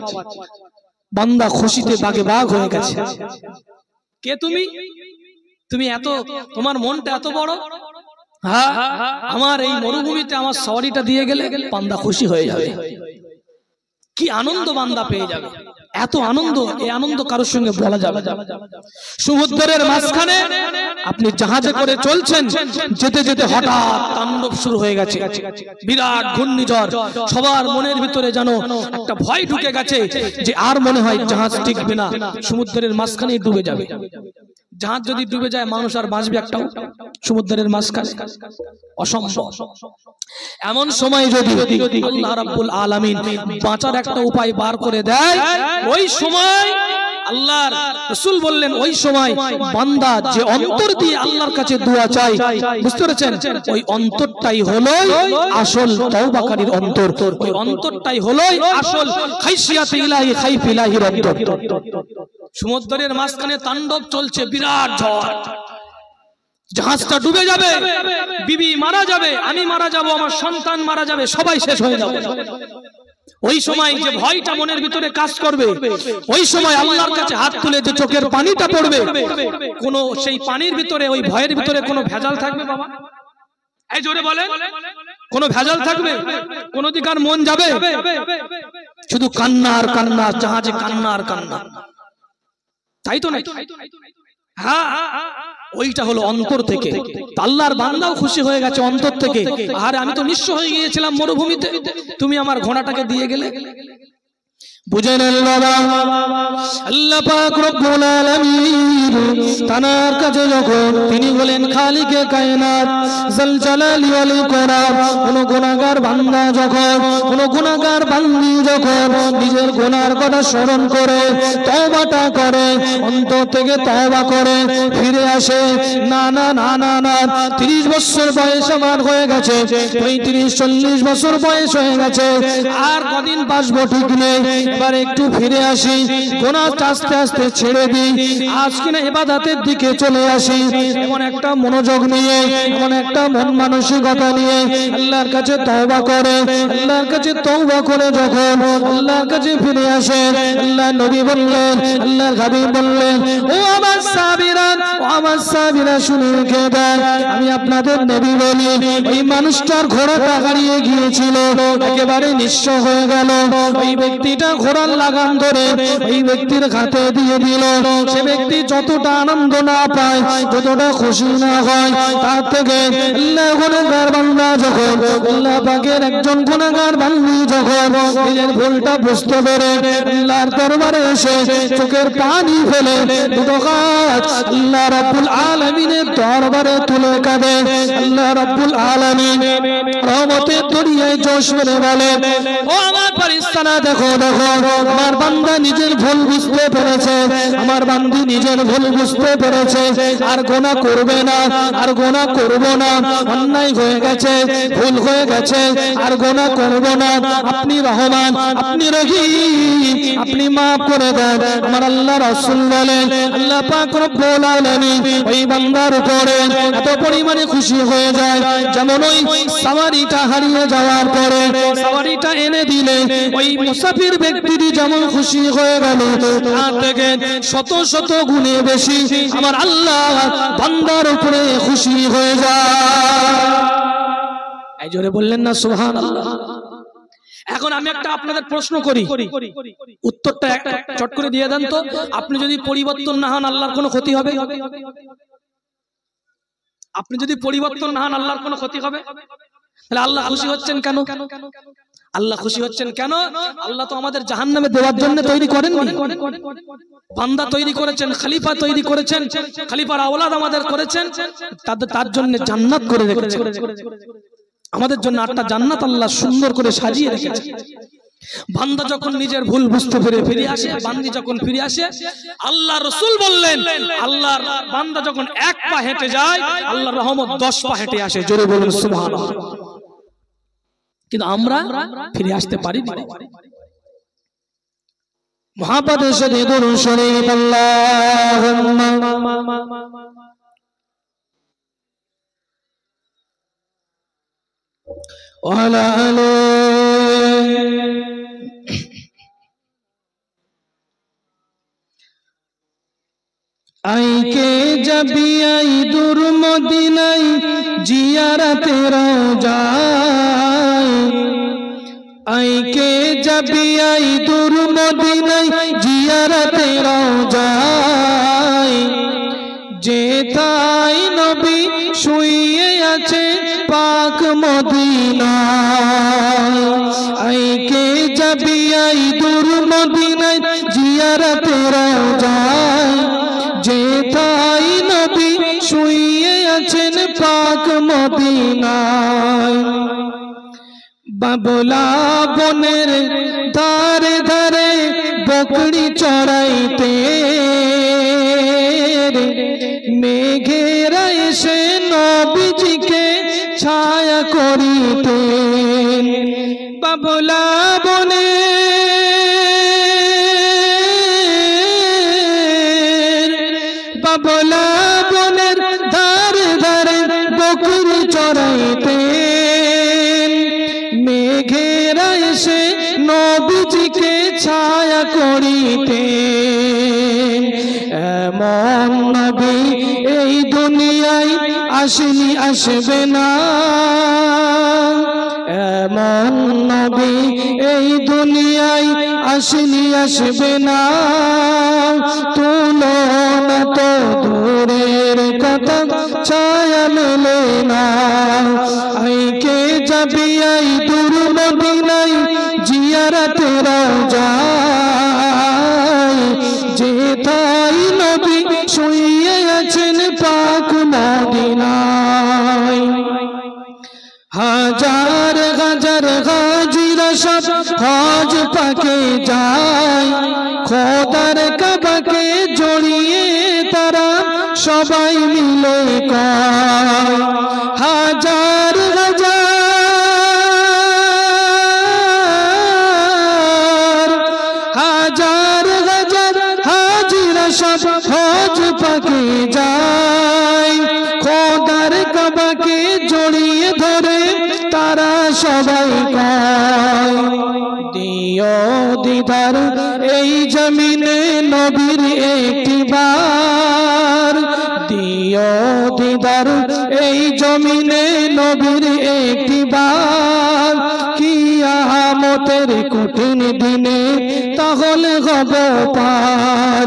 বান্দা খুশিতে বাগে বাগ হয়ে গেছে। কে তুমি? তুমি এত, তোমার মনটা এত বড়? হ্যাঁ, আমার এই মরুভূমিতে আমার সওয়ারিটা দিয়ে গেলে বান্দা খুশি হয়ে যাবে। কি আনন্দ বান্দা পেয়ে যাবে, এত আনন্দ, এই আনন্দ কারোর সঙ্গে বলা যাবে না। সমুদ্রের মাঝখানে আপনি জাহাজে করে চলছেন, যেতে যেতে হঠাৎ তাণ্ডব শুরু হয়ে গেছে, বিরাট ঘূর্ণিঝড়। সবার মনের ভিতরে যেন একটা ভয় ঢুকে গেছে যে আর মনে হয় জাহাজ টিকবে না, সমুদ্রের মাঝখানে ডুবে যাবে। জাহাজ যদি ডুবে যায় মানুষ আর বাঁচবে একটাও? সমুদ্রের মাঝখানে অসম্ভব। এমন সময় যদি আল্লাহ রাব্বুল আলামিন বাঁচার একটা উপায় বার করে দেয়, ওই সময় আল্লাহর রাসূল বললেন, ওই সময় বান্দা যে অন্তর দিয়ে আল্লাহর কাছে দোয়া চায়, বুঝতে পেরেছেন, ওই অন্তরটাই হলো আসল তওবাকারীর অন্তর। ওই অন্তরটাই হলো আসল খাইশিয়াতে ইলাহি, খাইফ ইলাহির অন্তর। সমুদ্রের মাঝখানে তাণ্ডব চলছে, বিরাট ঝড়, জাহাজটা ডুবে যাবে, বিবি মারা যাবে, আমি মারা যাব, আমার সন্তান মারা যাবে, সবাই শেষ হয়ে যাবে। ওই সময় যে ভয়টা মনের ভিতরে কাজ করবে, ওই সময় আল্লাহর কাছে হাত তুলে যে চোখের পানিটা পড়বে, কোন সেই পানির ভিতরে, ওই ভয়ের ভিতরে কোনো ভেজাল থাকবে বাবা? এই জোরে বলে, কোন ভেজাল থাকবে? কোন দিকে আর মন যাবে? শুধু কান্না আর কান্না, জাহাজে কান্না আর কান্না, তাই তো নাকি? হ্যাঁ, ওইটা হলো অন্তর থেকে। আল্লাহর বান্দাও খুশি হয়ে গেছে অন্তর থেকে। আরে আমি তো নিঃস্ব হয়ে গিয়েছিলাম মরুভূমিতে, তুমি আমার ঘোড়াটাকে দিয়ে গেলে। বুঝে নেন বাবা, আল্লাহ পাক রব্বুল আলামিন তানার কাছে যখন তিনি বলেন খালিকে কায়নাত জাল জালালি ওয়াল ইকরাম, কোন গুনাহগার বান্দা যখন, কোন গুনাহগার বান্দি যখন নিজের গুনার কথা স্মরণ করে তওবাটা করে, অন্তর থেকে তওবা করে ফিরে আসে, না না না না না 30 বছর বয়স আমার হয়ে গেছে, 35-40 বছর বয়স হয়ে গেছে, আর কদিন বাঁচবো ঠিক নেই, এবার একটু ফিরে আসি, গুনাহটা আস্তে আস্তে ছেড়ে দিই, আজকে না ইবাদতের দিকে চলে আসি, এমন একটা মনোযোগ নিয়ে, এমন একটা মন মানসিকতা নিয়ে আল্লাহর কাছে তওবা করে, আল্লাহর কাছে তওবা করে যখন আল্লাহর কাছে ফিরে আসে, আল্লাহ নবী বললেন, আল্লাহর হাবিব বললেন, ও আমার সাহাবী ভাইরা ও আমার সাহাবীরা শুনে রেখে দেন, আমি আপনাদের নবী বলি ওই মানুষটার ঘোড়াটা হারিয়ে গিয়েছিল, একেবারে নিঃস্ব হয়ে গেল। ওই ব্যক্তিটা ঘোড়ার লাগাম ধরে ওই ব্যক্তির হাতে দিয়ে দিল। সে ব্যক্তি যতটা আনন্দ না পায়, যতটা খুশি না হয়, তার থেকে আল্লাহ গুনাহগার বান্দা যখন, আল্লাহ পাকের একজন গুনাহগার বান্দী যখন নিজের ভুলটা বুঝতে পেরে আল্লাহর দরবারে এসে চোখের পানি ফেলে দুটো হাত আল্লাহ রাব্বুল আলামিনের দরবারে তুলে কাঁদে, আল্লাহ রাব্বুল আলামিন রহমতের দরিয়ায় জোশ মেরে বলে, ও আমার ফেরেশতারা দেখো দেখো, আমার বান্দা নিজের ভুল বুঝতে পেরেছে, আমার বান্দী নিজের ভুল বুঝতে পেরেছে, আর গুনাহ করবে না, আর গুনাহ করব না, অন্যায় হয়ে গেছে, ভুল হয়ে গেছে, আর গুনাহ করব না। আপনি রহমান, আপনি রহিম, আপনি মাফ করে দেন। আমার আল্লাহ রাসূল বলেন, আল্লাহ পাক রব্বুল আলামিন ওই বান্দার উপরে এত পরিমাণে খুশি হয়ে যায়, যেমন ওই সাওয়ারিটা হারিয়ে যাওয়ার পরে সাওয়ারিটা এনে দিলে ওই মুসাফির ব্যক্তিটি যেমন খুশি হয়ে গেল, তার থেকে শত শত গুণে বেশি আমার আল্লাহ বান্দার উপরে খুশি হয়ে যায়। এই জোরে বললেন না সুবহানাল্লাহ। এখন আমি একটা আপনাদের প্রশ্ন করি, উত্তরটা চট করে দিয়ে দেন তো। আপনি যদি পরিবর্তন না হন, আল্লাহর কোনো ক্ষতি হবে? আপনি যদি পরিবর্তন না হন, আল্লাহর কোনো ক্ষতি হবে? তাহলে আল্লাহ খুশি হচ্ছেন কেন? আল্লাহ খুশি হচ্ছেন কেন? আল্লাহ তো আমাদের জাহান্নামে দেওয়ার জন্য তৈরি করেননি, বান্দা তৈরি করেছেন, খলিফা তৈরি করেছেন, খলিফার আওলাদ আমাদের করেছেন, তার জন্য জান্নাত করে রেখেছেন। আমাদের জন্য 8টা জান্নাত আল্লাহ সুন্দর করে সাজিয়ে রেখেছে। বান্দা যখন নিজের ভুল বুঝতে পেরে ফিরে আসে, বান্দি যখন ফিরে আসে, আল্লাহ রাসূল বললেন, আল্লাহর বান্দা যখন 1 পা হেঁটে যায়, আল্লাহর রহমত 10 পা হেঁটে আসে। জোরে বলুন সুবহানাল্লাহ। কিন্তু আমরা ফিরে আসতে পারি না। মুহাব্বতের সাথে দরুদ শরীফ আল্লাহুম্মা ওয়ালা আলি আইকে যাবি আই দূর মদিনায় জিয়ারতে রওজায়, আইকে যাবি আই দূর মদিনায় জিয়ারতে রওজায়, যেথায় নবী শুয়ে আছে পাক মদিনায়, আইকে যাবি আই দূর মদিনায় জিয়ারতে রওজায়, যেথায় নবী শুয়ে আছেন পাক মদিনায়। বাবলা বনের ধারে ধারে বকরি চড়াইতে, মেঘেরা এসে নবীজিকে ছায়া করিতে, বাবলা বনে বাবলা বনের ধারে ধারে বকরি চড়াইতে, মেঘেরা এসে নবীজিকে ছায়া করিতে। এমন নবী এই দুনিয়ায় আসেনি, আসবে না, এমন নবী এই দুনিয়ায় আসেনি, আসবে না, তুলনা তো দূরের কথা ছায়া মেলে না, আইকে যাবি আই দূর মদিনায় জিয়ারতে রওজায়, যেথায় নবী শুয়ে আছেন পাক মদিনায়। হাজার হাজার হাজিরা সব হজ পাকে যায়, খোদার কাবাকে জড়িয়ে তারা সবাই মিলে কয়, হাজার হাজার হাজার হাজার হাজিরা সব হজ পাকে যায়, খোদার কাবাকে জড়িয়ে ধরে তারা সবাই কয়, দিও দিদার এই জমিনে নবীর একটিবার, দিও দিদার এই জমিনে নবীর একটিবার, কিয়ামতের কঠিন দিনে তাহলে হব পার।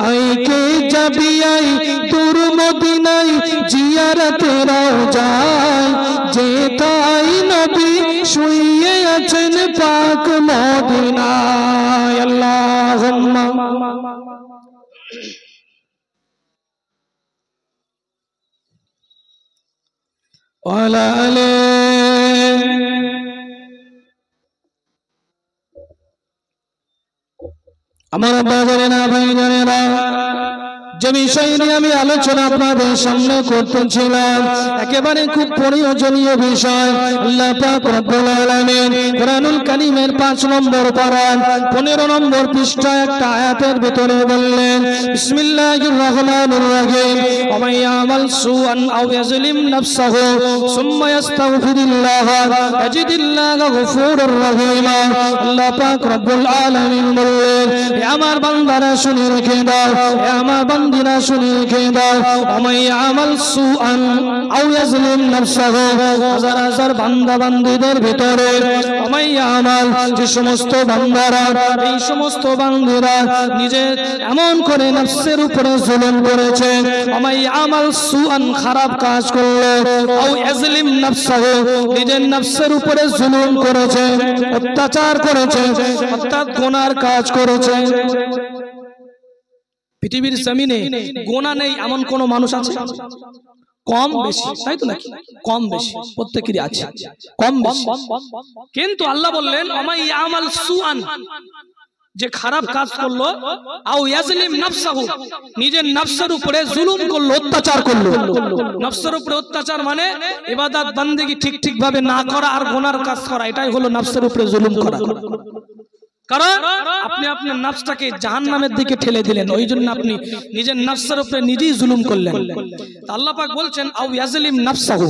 আইকে যাবি আই তোর মদিনায় জিয়ারতে রওজায়, যেথায় নবী শুয়ে আছেন পাক মদিনায়। আল্লাহুম্মা ওয়ালা আলে। আমার বাজারেরা ভাইজানেরা, যে বিষয় নিয়ে আমি আলোচনা আপনাদের সামনে করতেছিলাম একেবারে খুব প্রয়োজনীয় বিষয়। আল্লাহ পাক রব্বুল আলামিন কুরআনুল কারীমের 5 নম্বর পারা 15 নম্বর পৃষ্ঠা একটা আয়াতের ভিতরে বললেন, বিসমিল্লাহির রহমানির রহিম, ওয়া মান ইয়ামাল সুআন আও ইয়াজলিম নাফসাহু সুম্মা ইস্তাগফিরুল্লাহ ইয়াজিদিল্লাহু গফুরুর রহিম। আল্লাহ পাক রব্বুল আলামিন বললেন, হে আমার বান্দারা শুনে রেখে দাও, হে আমার বান্দিরা শুনে রেখে দাও, ওমাই আমাল সুআন আও ইয়াজলিম নাফসাহু, হাজার হাজার বান্দা বান্দীদের ভিতরে ওমাই আমাল, যে সমস্ত বান্দারা এই সমস্ত বান্দীরা নিজে এমন করে নফসের উপরে জুলুম করেছে, ওমাই আমাল সুআন খারাপ কাজ করলো, আও ইয়াজলিম নাফসাহু নিজের নফসের উপরে জুলুম করেছে, অত্যাচার করেছে, অর্থাৎ গুনার কাজ করেছে। পৃথিবীর জমিনে গোনা নেই এমন কোন মানুষ আছে? কম বেশি, তাই তো নাকি? কম বেশি প্রত্যেকেরই আছে, কম বেশি। কিন্তু আল্লাহ বললেন ওমাই ইয়ামাল সুআন, যে খারাপ কাজ করলো, আও ইয়াজলিম নাফসাহু নিজের নফসের উপরে জুলুম করলো, অত্যাচার করলো। নফসের উপরে অত্যাচার মানে ইবাদত বন্দেগী ঠিক ভাবে না করা আর গুনার কাজ করা, এটাই হলো নফসের উপরে জুলুম করা। কারণ আপনি আপনার নফসটাকে জাহান্নামের দিকে ঠেলে দিলেন, ওই জন্য আপনি নিজের নফসের উপরে নিজেই জুলুম করলেন। আল্লাহ পাক বলছেন আও ইয়াজলিম নাফসাহু,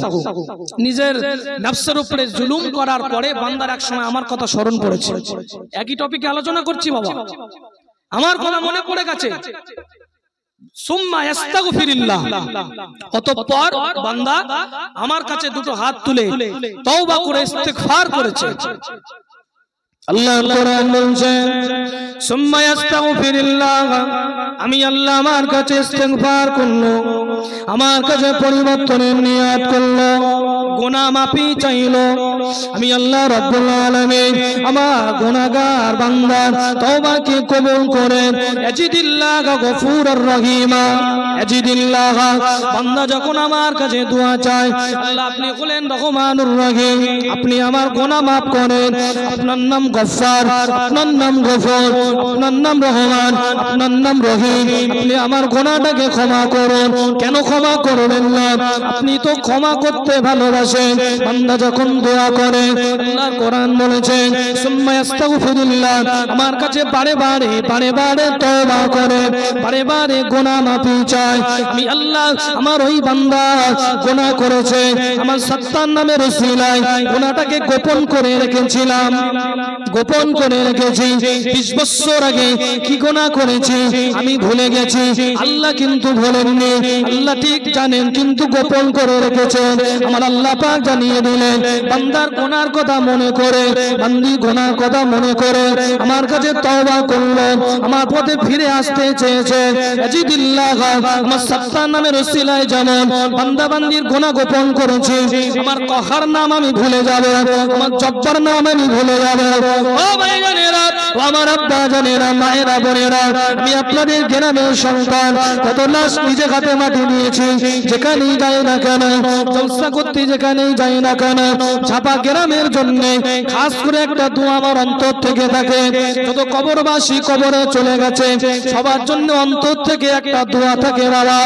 নিজের নফসের উপরে জুলুম করার পরে বান্দার এক সময় আমার কথা স্মরণ করেছে। একই টপিকে আলোচনা করছি বাবা, আমার কথা মনে পড়ে গেছে। সুম্মা ইস্তাগফিরুল্লাহ, অতঃপর বান্দা আমার কাছে দুটো হাত তুলে তওবা করে ইস্তিগফার করেছে। আল্লাহর কোরআন বলছে সুম্মা ইস্তাগফিরুল্লাহ, আমি আল্লাহ আমার কাছে ইস্তিগফার করলো, আমার কাছে পরিবর্তনের নিয়ত করলো, গুনাহ মাফি চাইলো। আমি আল্লাহ রাব্বুল আলামিন আমার গুনাহগার বান্দার তওবাকে কবুল করে ইয়াজিদিল্লাহু গফুরুর রহিম, ইয়াজিদিল্লাহ, বান্দা যখন আমার কাছে দোয়া চায় আল্লাহ আপনি বলেন রহমানুর রহিম, আপনি আমার গুনাহ মাফ করেন। আপনার নাম গফফার, আপনার নাম গফুর, আপনার নাম রহমান, আপনার নাম রহিম, আপনি আমার গুনাহটাকে ক্ষমা করুন। কেন ক্ষমা করবেন না? আপনি তো ক্ষমা করতে ভালোবাসেন। বান্দা যখন দোয়া করে আল্লাহর কোরআন বলেছেন সুম্মা ইস্তাগফিরুল্লাহ, আমার কাছে বারে বারে তওবা করে, বারে বারে গুনাহ মাফি চায়। আমি আল্লাহ আমার ওই বান্দা গুনাহ করেছে, আমার সত্তার নামের ওসিলায় গুনাহটাকে গোপন করে রেখেছিলাম, গোপন করে রেখেছি। 20 বছর আগে কি গুনাহ করেছি আমি ভুলে গেছি, আল্লাহ কিন্তু ভুলেননি। আল্লাহ ঠিক জানেন কিন্তু গোপন করে রেখেছেন। আমার আল্লাহ পাক জানিয়ে দিলেন বান্দার গুনার কথা মনে করে, বান্দি গুনার কথা মনে করে আমার কাছে তওবা করলো, আমার পথে ফিরে আসতে চেয়েছে। ইয়াজিদিল্লাহ, আমার সত্তার নামের ওসিলায় যেমন বান্দা বান্দির গুনাহ গোপন করেছি, আমার কহার নাম আমি ভুলে যাব, আমার জব্বার নাম আমি ভুলে যাব। ও ভাইজানেরা, ও আমার আব্বা জানেরা, মায়েরা বোনেরা, আমি আপনাদের গ্রামের সন্তান, কত লাশ নিজে হাতে মাটি দিয়েছি, যেখানেই যাই না কেন, জলসা করতে যেখানেই যাই না কেন, ছাপা গ্রামের জন্য খাস করে একটা দোয়া আমার অন্তর থেকে থাকে। যত কবরবাসী কবরে চলে গেছে সবার জন্য অন্তর থেকে একটা দোয়া থাকে বাবা।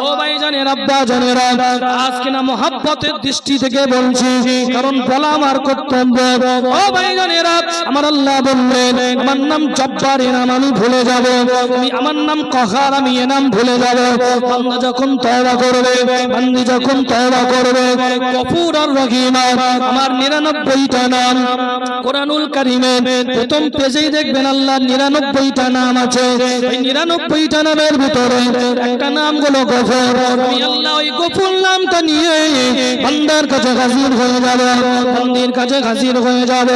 ও ভাইজানেরা, আব্বা জানেরা, আজকে না মহব্বতের দৃষ্টি থেকে বলছি, কারণ বলা আমার কর্তব্য। ও ভাইজানেরা, আমার আল্লাহ বললেন আমার নাম জব্বার, এ নাম আমি ভুলে যাব, আমার নাম কহার, আমি এ নাম ভুলে যাব। বান্দা যখন তওবা করবে, বান্দি যখন তওবা করবে, গফুরুর রহিম আমার 99টা নাম কোরআনুল কারীমে প্রথম পেজেই দেখবেন আল্লাহর 99টা নাম আছে এই 99টা নামের ভিতরে একটা নাম হলো গফুর আমি আল্লাহ ওই গফুর নামটা নিয়ে বান্দার কাছে হাজির হয়ে যাব বান্দির কাছে হাজির হয়ে যাব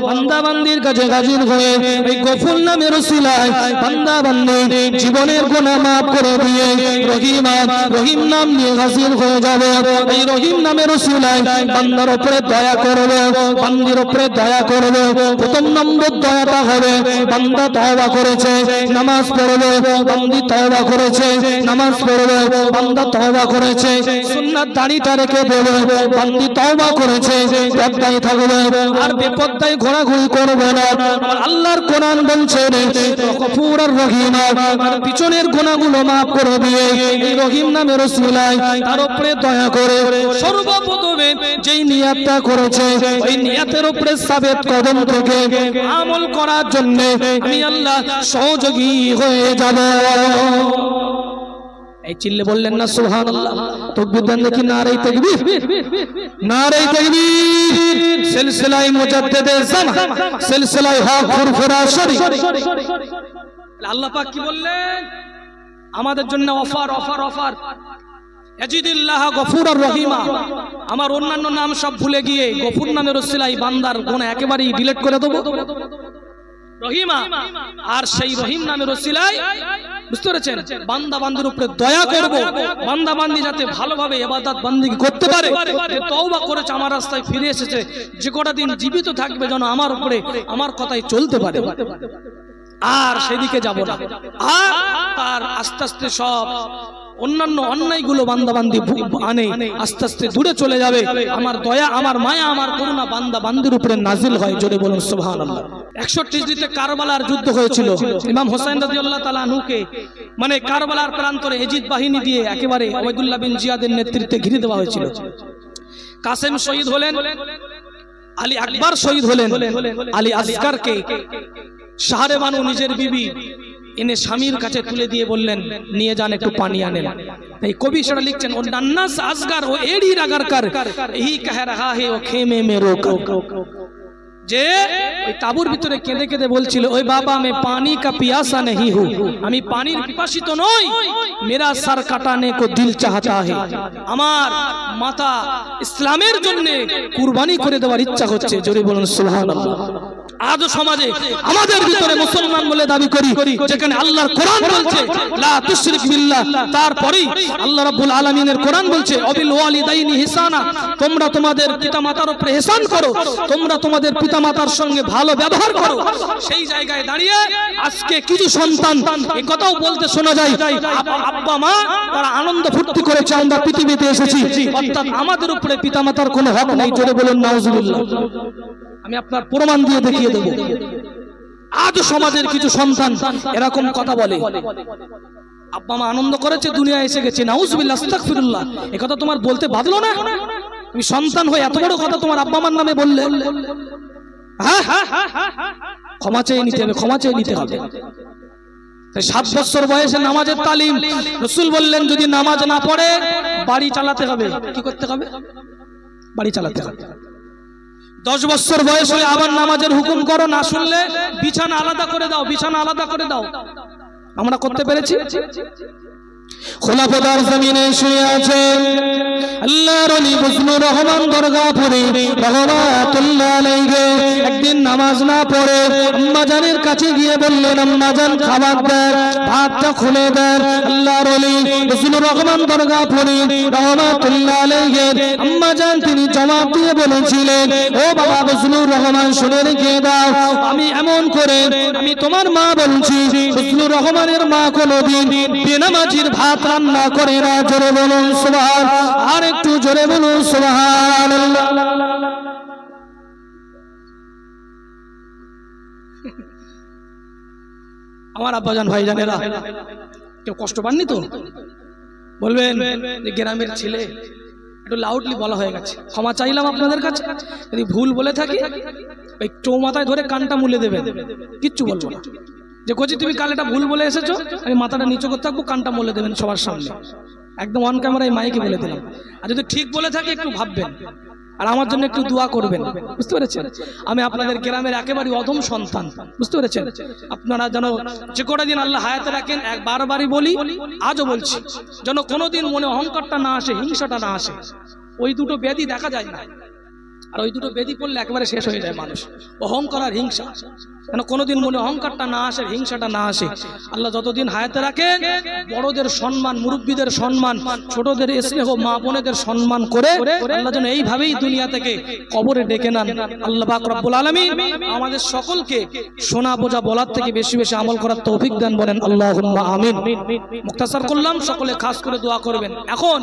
বান্দা বান্দির কাছে হাজির হয়ে এই গফুর নামের উসিলায় বান্দা বান্দি জীবনের গুনাহ maaf করে দিয়ে রহিম নাম নিয়ে হাজির হয়ে যাবে এই রহিম নামের উসিলায় বান্দার উপরে দয়া করবে বান্দির উপরে দয়া করবে প্রথম নম্বর দয়াটা হবে বান্দা তওবা করেছে নামাজ পড়বে বান্দি তওবা করেছে নামাজ পড়বে বান্দা তওবা করেছে সুন্নাত দাড়িটা রেখে দেবে বান্দি তওবা করেছে পর্দায় থাকবে আর বেপর্দায় ঘোরাঘুরি করবে না আল্লাহর কোরআন বলছে গফুর আর রহিম আর পিছনের গুনাহগুলো maaf করে দিয়ে এই রহিম নামের উসিলায় তার উপরে দয়া করে সর্বপ্রথমে যেই নিয়তটা করেছে ওই নিয়তের উপরে সাবেত কদম থেকে আমল করার জন্য আমি আল্লাহ সহযোগী হয়ে যাব এই চিল্লে বললেন না সুবহানাল্লাহ তাকবীর দেন দেখি নারে তাকবীর সিলসিলায়ে মুজাদ্দিদে জামান সিলসিলায়ে হক ফুরফুরা শরীফ আল্লাহ পাক কি বললেন আমাদের জন্য অফার অফার অফার ইয়াজিদুল্লাহ গফুরুর রহিমা আমার অন্যান্য নাম সব ভুলে গিয়ে গফুর নামের উসিলায় বান্দার গুনাহ একেবারেই ডিলিট করে দেব রহিমা আর সেই রহিম নামের উসিলায় বুঝতে পেরেছেন বান্দা বান্দির উপরে দয়া করব বান্দা বান্দি যাতে ভালোভাবে ইবাদত বندگی করতে পারে যে তওবা করেছে আমার রাস্তায় ফিরে এসেছে যে কটা দিন জীবিত থাকবে যেন আমার উপরে আমার কথাই চলতে পারে আর সেদিকে যাব না আর আস্তে আস্তে সব অন্যান্য অন্যায়গুলো বান্দা বান্দি আনে আস্তে আস্তে দূরে চলে যাবে আমার দয়া আমার মায়া আমার করুণা বান্দা বান্দির উপরে নাজিল হয় জোরে বলুন সুবহানাল্লাহ 61 হিজরিতে কারবালার যুদ্ধ হয়েছিল ইমাম হোসেন রাদিয়াল্লাহু তাআলা আনহুকে মানে কারবালার প্রান্তরে এজিদ বাহিনী দিয়ে একেবারে ওবাইদুল্লাহ বিন জিয়াদের নেতৃত্বে ঘিরে দেওয়া হয়েছিল কাসেম শহীদ হলেন আলী আকবর শহীদ হলেন আলী আসগরকে শাহরে বানু নিজের বিবি এনে স্বামীর কাছে তুলে দিয়ে বললেন নিয়ে যান একটু পানি আনেন এই কবি সেটা লিখছেন ও নান্নাস আসগর ও এড়ি রাগার কর এই কহ রহা হে ও খেমে মে রোক যে ওই তাবুর ভিতরে কেঁদে কেঁদে বলছিল ওই বাবা আমি পানি কা পিয়াসা नहीं हूं আমি পানির পিপাসিত নই মেরা সর কাটানে কো দিল চাহতা হে আমার মাথা ইসলামের জন্য কুরবানি করে দেওয়ার ইচ্ছা হচ্ছে জোরে বলুন সুবহানাল্লাহ আজ সমাজে আমাদের ভিতরে মুসলমান বলে দাবি করি যেখানে আল্লাহর কোরআন বলছে লা তুশরিক বিল্লাহ তারপরেই আল্লাহ রাব্বুল আলামিনের কোরআন বলছে অবিল ওয়ালিদাইনি ইহসানা তোমরা তোমাদের পিতামাতার উপরে ইহসান করো তোমরা তোমাদের পিতামাতার সঙ্গে ভালো ব্যবহার করো সেই জায়গায় দাঁড়িয়ে আজকে কিছু সন্তান এই কথাও বলতে শোনা যায় আব্বা মা তারা আনন্দ ফুর্তি করেছে আমরা পৃথিবীতে এসেছি অর্থাৎ আমাদের উপরে পিতামাতার কোনো হক নেই জোরে বলুন নাউজুবিল্লাহ আমি আপনার প্রমাণ দিয়ে দেখিয়ে দেব আজ সমাজের কিছু সন্তান এরকম কথা বলে আব্বা মা আনন্দ করেছে দুনিয়া এসে গেছে নাউজুবিল্লাহ আস্তাগফিরুল্লাহ এই কথা তোমার বলতে বাধলো না তুমি সন্তান হয়ে এত বড় কথা তোমার আব্বা মার নামে বললে ক্ষমা চেয়ে নিতে হবে ক্ষমা চেয়ে নিতে হবে 7 বছর বয়সে নামাজের তালিম রাসূল বললেন যদি নামাজ না পড়ে বাড়ি চালাতে হবে কি করতে হবে বাড়ি চালাতে হবে 10 বছর বয়স হলে আবার নামাজের হুকুম করো না শুনলে বিছানা আলাদা করে দাও বিছানা আলাদা করে দাও আমরা করতে পেরেছি খোলাফাদার জমিনে শুয়ে আছেন আল্লাহর ওলি ফজলুর রহমান দরগাপুরি রহমাতুল্লাহ আলাইহি একদিন নামাজ না পড়ে আম্মা জানের কাছে গিয়ে বললেন আম্মা জান খাবার দেন ভাতটা খুলে দেন আল্লাহর ওলি ফজলুর রহমান দরগাপুরি রহমাতুল্লাহ আলাইহি আম্মা জান তিনি জবাব দিয়ে বলেছিলেন ও বাবা ফজলুর রহমান শুনে রেখে দাও আমি এমন করে আমি তোমার মা বলছি ফজলুর রহমানের মা কোনোদিন বেনামাজির ভাত রান্না করে না জোরে বলুন সুবহান আর একটু জোরে বলুন সুবহানাল্লাহ আমার আব্বাজান ভাইজানেরা কেউ কষ্ট পাননি তো বলবেন গ্রামের ছেলে একটু লাউডলি বলা হয়ে গেছে ক্ষমা চাইলাম আপনাদের কাছে যদি ভুল বলে থাকি ওই চৌ মাথায় ধরে কানটা মুলে দেবেন কিচ্ছু বলবো না যে কোচি তুমি কাল এটা ভুল বলে এসেছো আমি মাথাটা নিচু করতে থাকবো কানটা মুলে দেবেন সবার সামনে একদম অন ক্যামেরায় মাইকে বলে দিলাম আর যদি ঠিক বলে থাকি একটু ভাববেন আর আমার জন্য একটু দোয়া করবেন, বুঝতে পেরেছেন? আমি আপনাদের গ্রামের একেবারে অধম সন্তান, বুঝতে পেরেছেন? আপনারা যেন যে কটা দিন আল্লাহ হায়াতে রাখেন, বারবারই বলি, আজও বলছি, যেন কোনোদিন মনে অহংকারটা না আসে, হিংসাটা না আসে। ওই দুটো ব্যাধি দেখা যায় না, আর ওই দুটো ব্যাধি পড়লে একেবারে শেষ হয়ে যায় মানুষ, অহংকার আর হিংসা। যেন কোনোদিন মনে অহংকারটা না আসে, হিংসাটা না আসে। আল্লাহ যতদিন হায়াতে রাখে, বড়দের সম্মান, মুরব্বীদের সম্মান, ছোটদের স্নেহ, মা বোনেদের সম্মান করে আল্লাহ যেন এইভাবেই দুনিয়া থেকে কবরে ডেকে নেন। আল্লাহ পাক রব্বুল আলামিন আমাদের সকলকে শোনা বোঝা বলার থেকে বেশি বেশি আমল করার তৌফিক দেন, বলেন আল্লাহুম্মা আমিন। মুখতাসার করলাম, সকলে খাস করে দোয়া করবেন। এখন